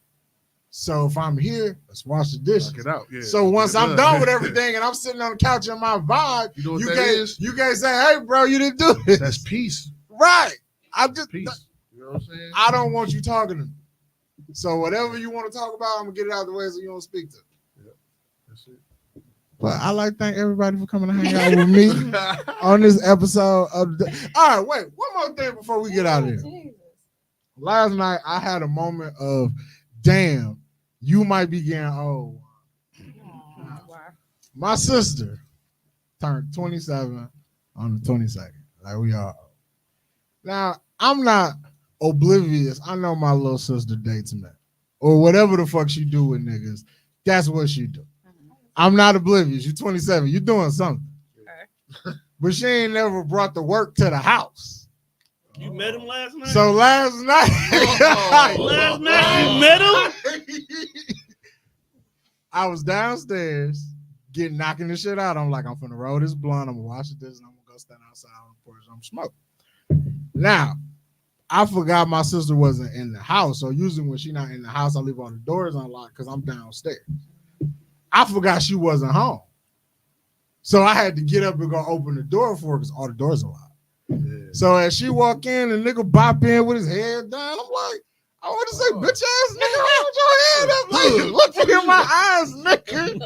So if I'm here, let's wash the dishes. Knock it out. Yeah. So once Get it I'm done with everything and I'm sitting on the couch in my vibe, You know what you that can't is? you can't say, hey bro, you didn't do this. That's peace. Right. I'm just Peace. You know what I'm saying? I don't want you talking to me. So whatever you want to talk about, I'm gonna get it out of the way so you don't speak to me. That's it. But I like to thank everybody for coming to hang out with me on this episode of the. All right, wait, one more thing before we get out of here. Jesus. Last night I had a moment of, damn, you might be getting old. Aw, wow. My sister turned 27 on the 22nd. Like we are. Now, I'm not oblivious. I know my little sister dates men. Or whatever the fuck she do with niggas. That's what she do. I'm not oblivious. You're 27. You're doing something. Okay. But she ain't never brought the work to the house. You met him last night? So last night, Last night you met him? I was downstairs knocking this shit out. I'm like, I'm finna roll this blunt. I'm gonna wash this and I'm gonna go stand outside on the porch. I'm smoke. Now, I forgot my sister wasn't in the house. So usually when she not in the house, I leave all the doors unlocked because I'm downstairs. I forgot she wasn't home. So I had to get up and go open the door for her because all the doors are locked. Yeah. So as she walk in, and nigga bop in with his head down, I'm like, I want to say, bitch ass nigga, hold your head up. Like, look me in my eyes, nigga.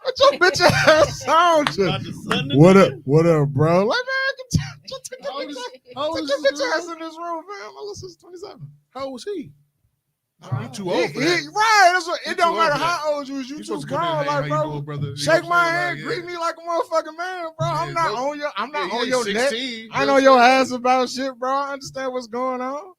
What your bitch ass on to? What up, bro? Like, man, take your bitch ass in this room, man. My little sister's 27. How old was he? You too He- old for that. right. That's what, You it too don't old matter for that. how old you is. You You too supposed to come in, grown. hey, Like, how bro, you doing, brother? You know shake what my I'm saying? hand, Like, greet yeah. me like a motherfucking man, bro. I'm Yeah, not no- on your, I'm not Yeah, on he your ain't neck. 16, I you know know your what I'm ass saying? about shit, bro. I understand what's going on.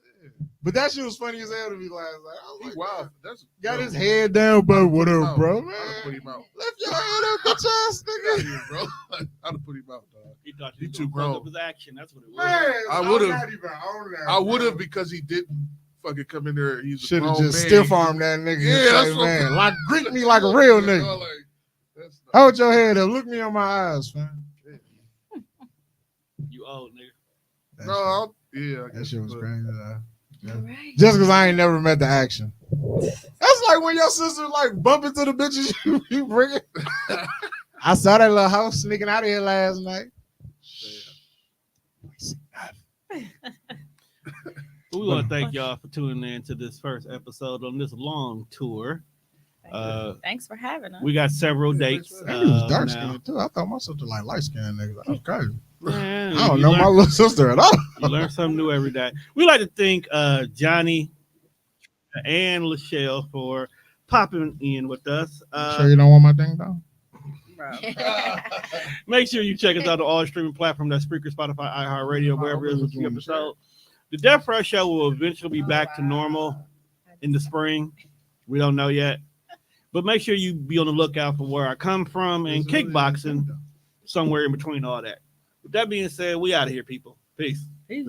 But that shit was funny as hell to me last night. I was He like, wild. man, That's got bro, his head down, bro. What put him up, out. bro? I'd Man, have put him out. lift your head up, bitch ass Get out nigga. here, bro. I'd have put him out, dog. He thought He you too too grown. grown. Up his action. That's what it was. Man, I I'm would've- not even on that, I would bro. have because he didn't fucking come in there. He's a Should have grown just man. stiff armed that nigga. Yeah, and that's say, what- man, like greet me like a real Yeah, nigga. dog, like, that's not- Hold your head up. Look me in my eyes, fam. You old nigga. That No, shit- I'll- yeah, I that guess, shit was but- crazy. Though. All right. Just because I ain't never met the action. That's like when your sister like bump into the bitches you bringing. I saw that little house sneaking out of here last night. We want to thank y'all for tuning in to this first episode on this long tour. Thanks for having us. We got several Yeah, dates. thanks for That nigga was dark now. skinned too. I thought my sister like light skinned niggas. That was crazy. Man, I don't you know learn- my little sister at all. You learn something new every day. We like to thank Johnny and Lachelle for popping in with us. Sure you don't want my thing down? Bro. Make sure you check us out on all streaming platforms. That's Spreaker, Spotify, iHeartRadio, wherever it is with the episode. The Death Rush Show will eventually be back to normal in the spring. We don't know yet. But make sure you be on the lookout for Where I Come From and kickboxing somewhere in between all that. With that being said, we out of here, people. Peace. Peace.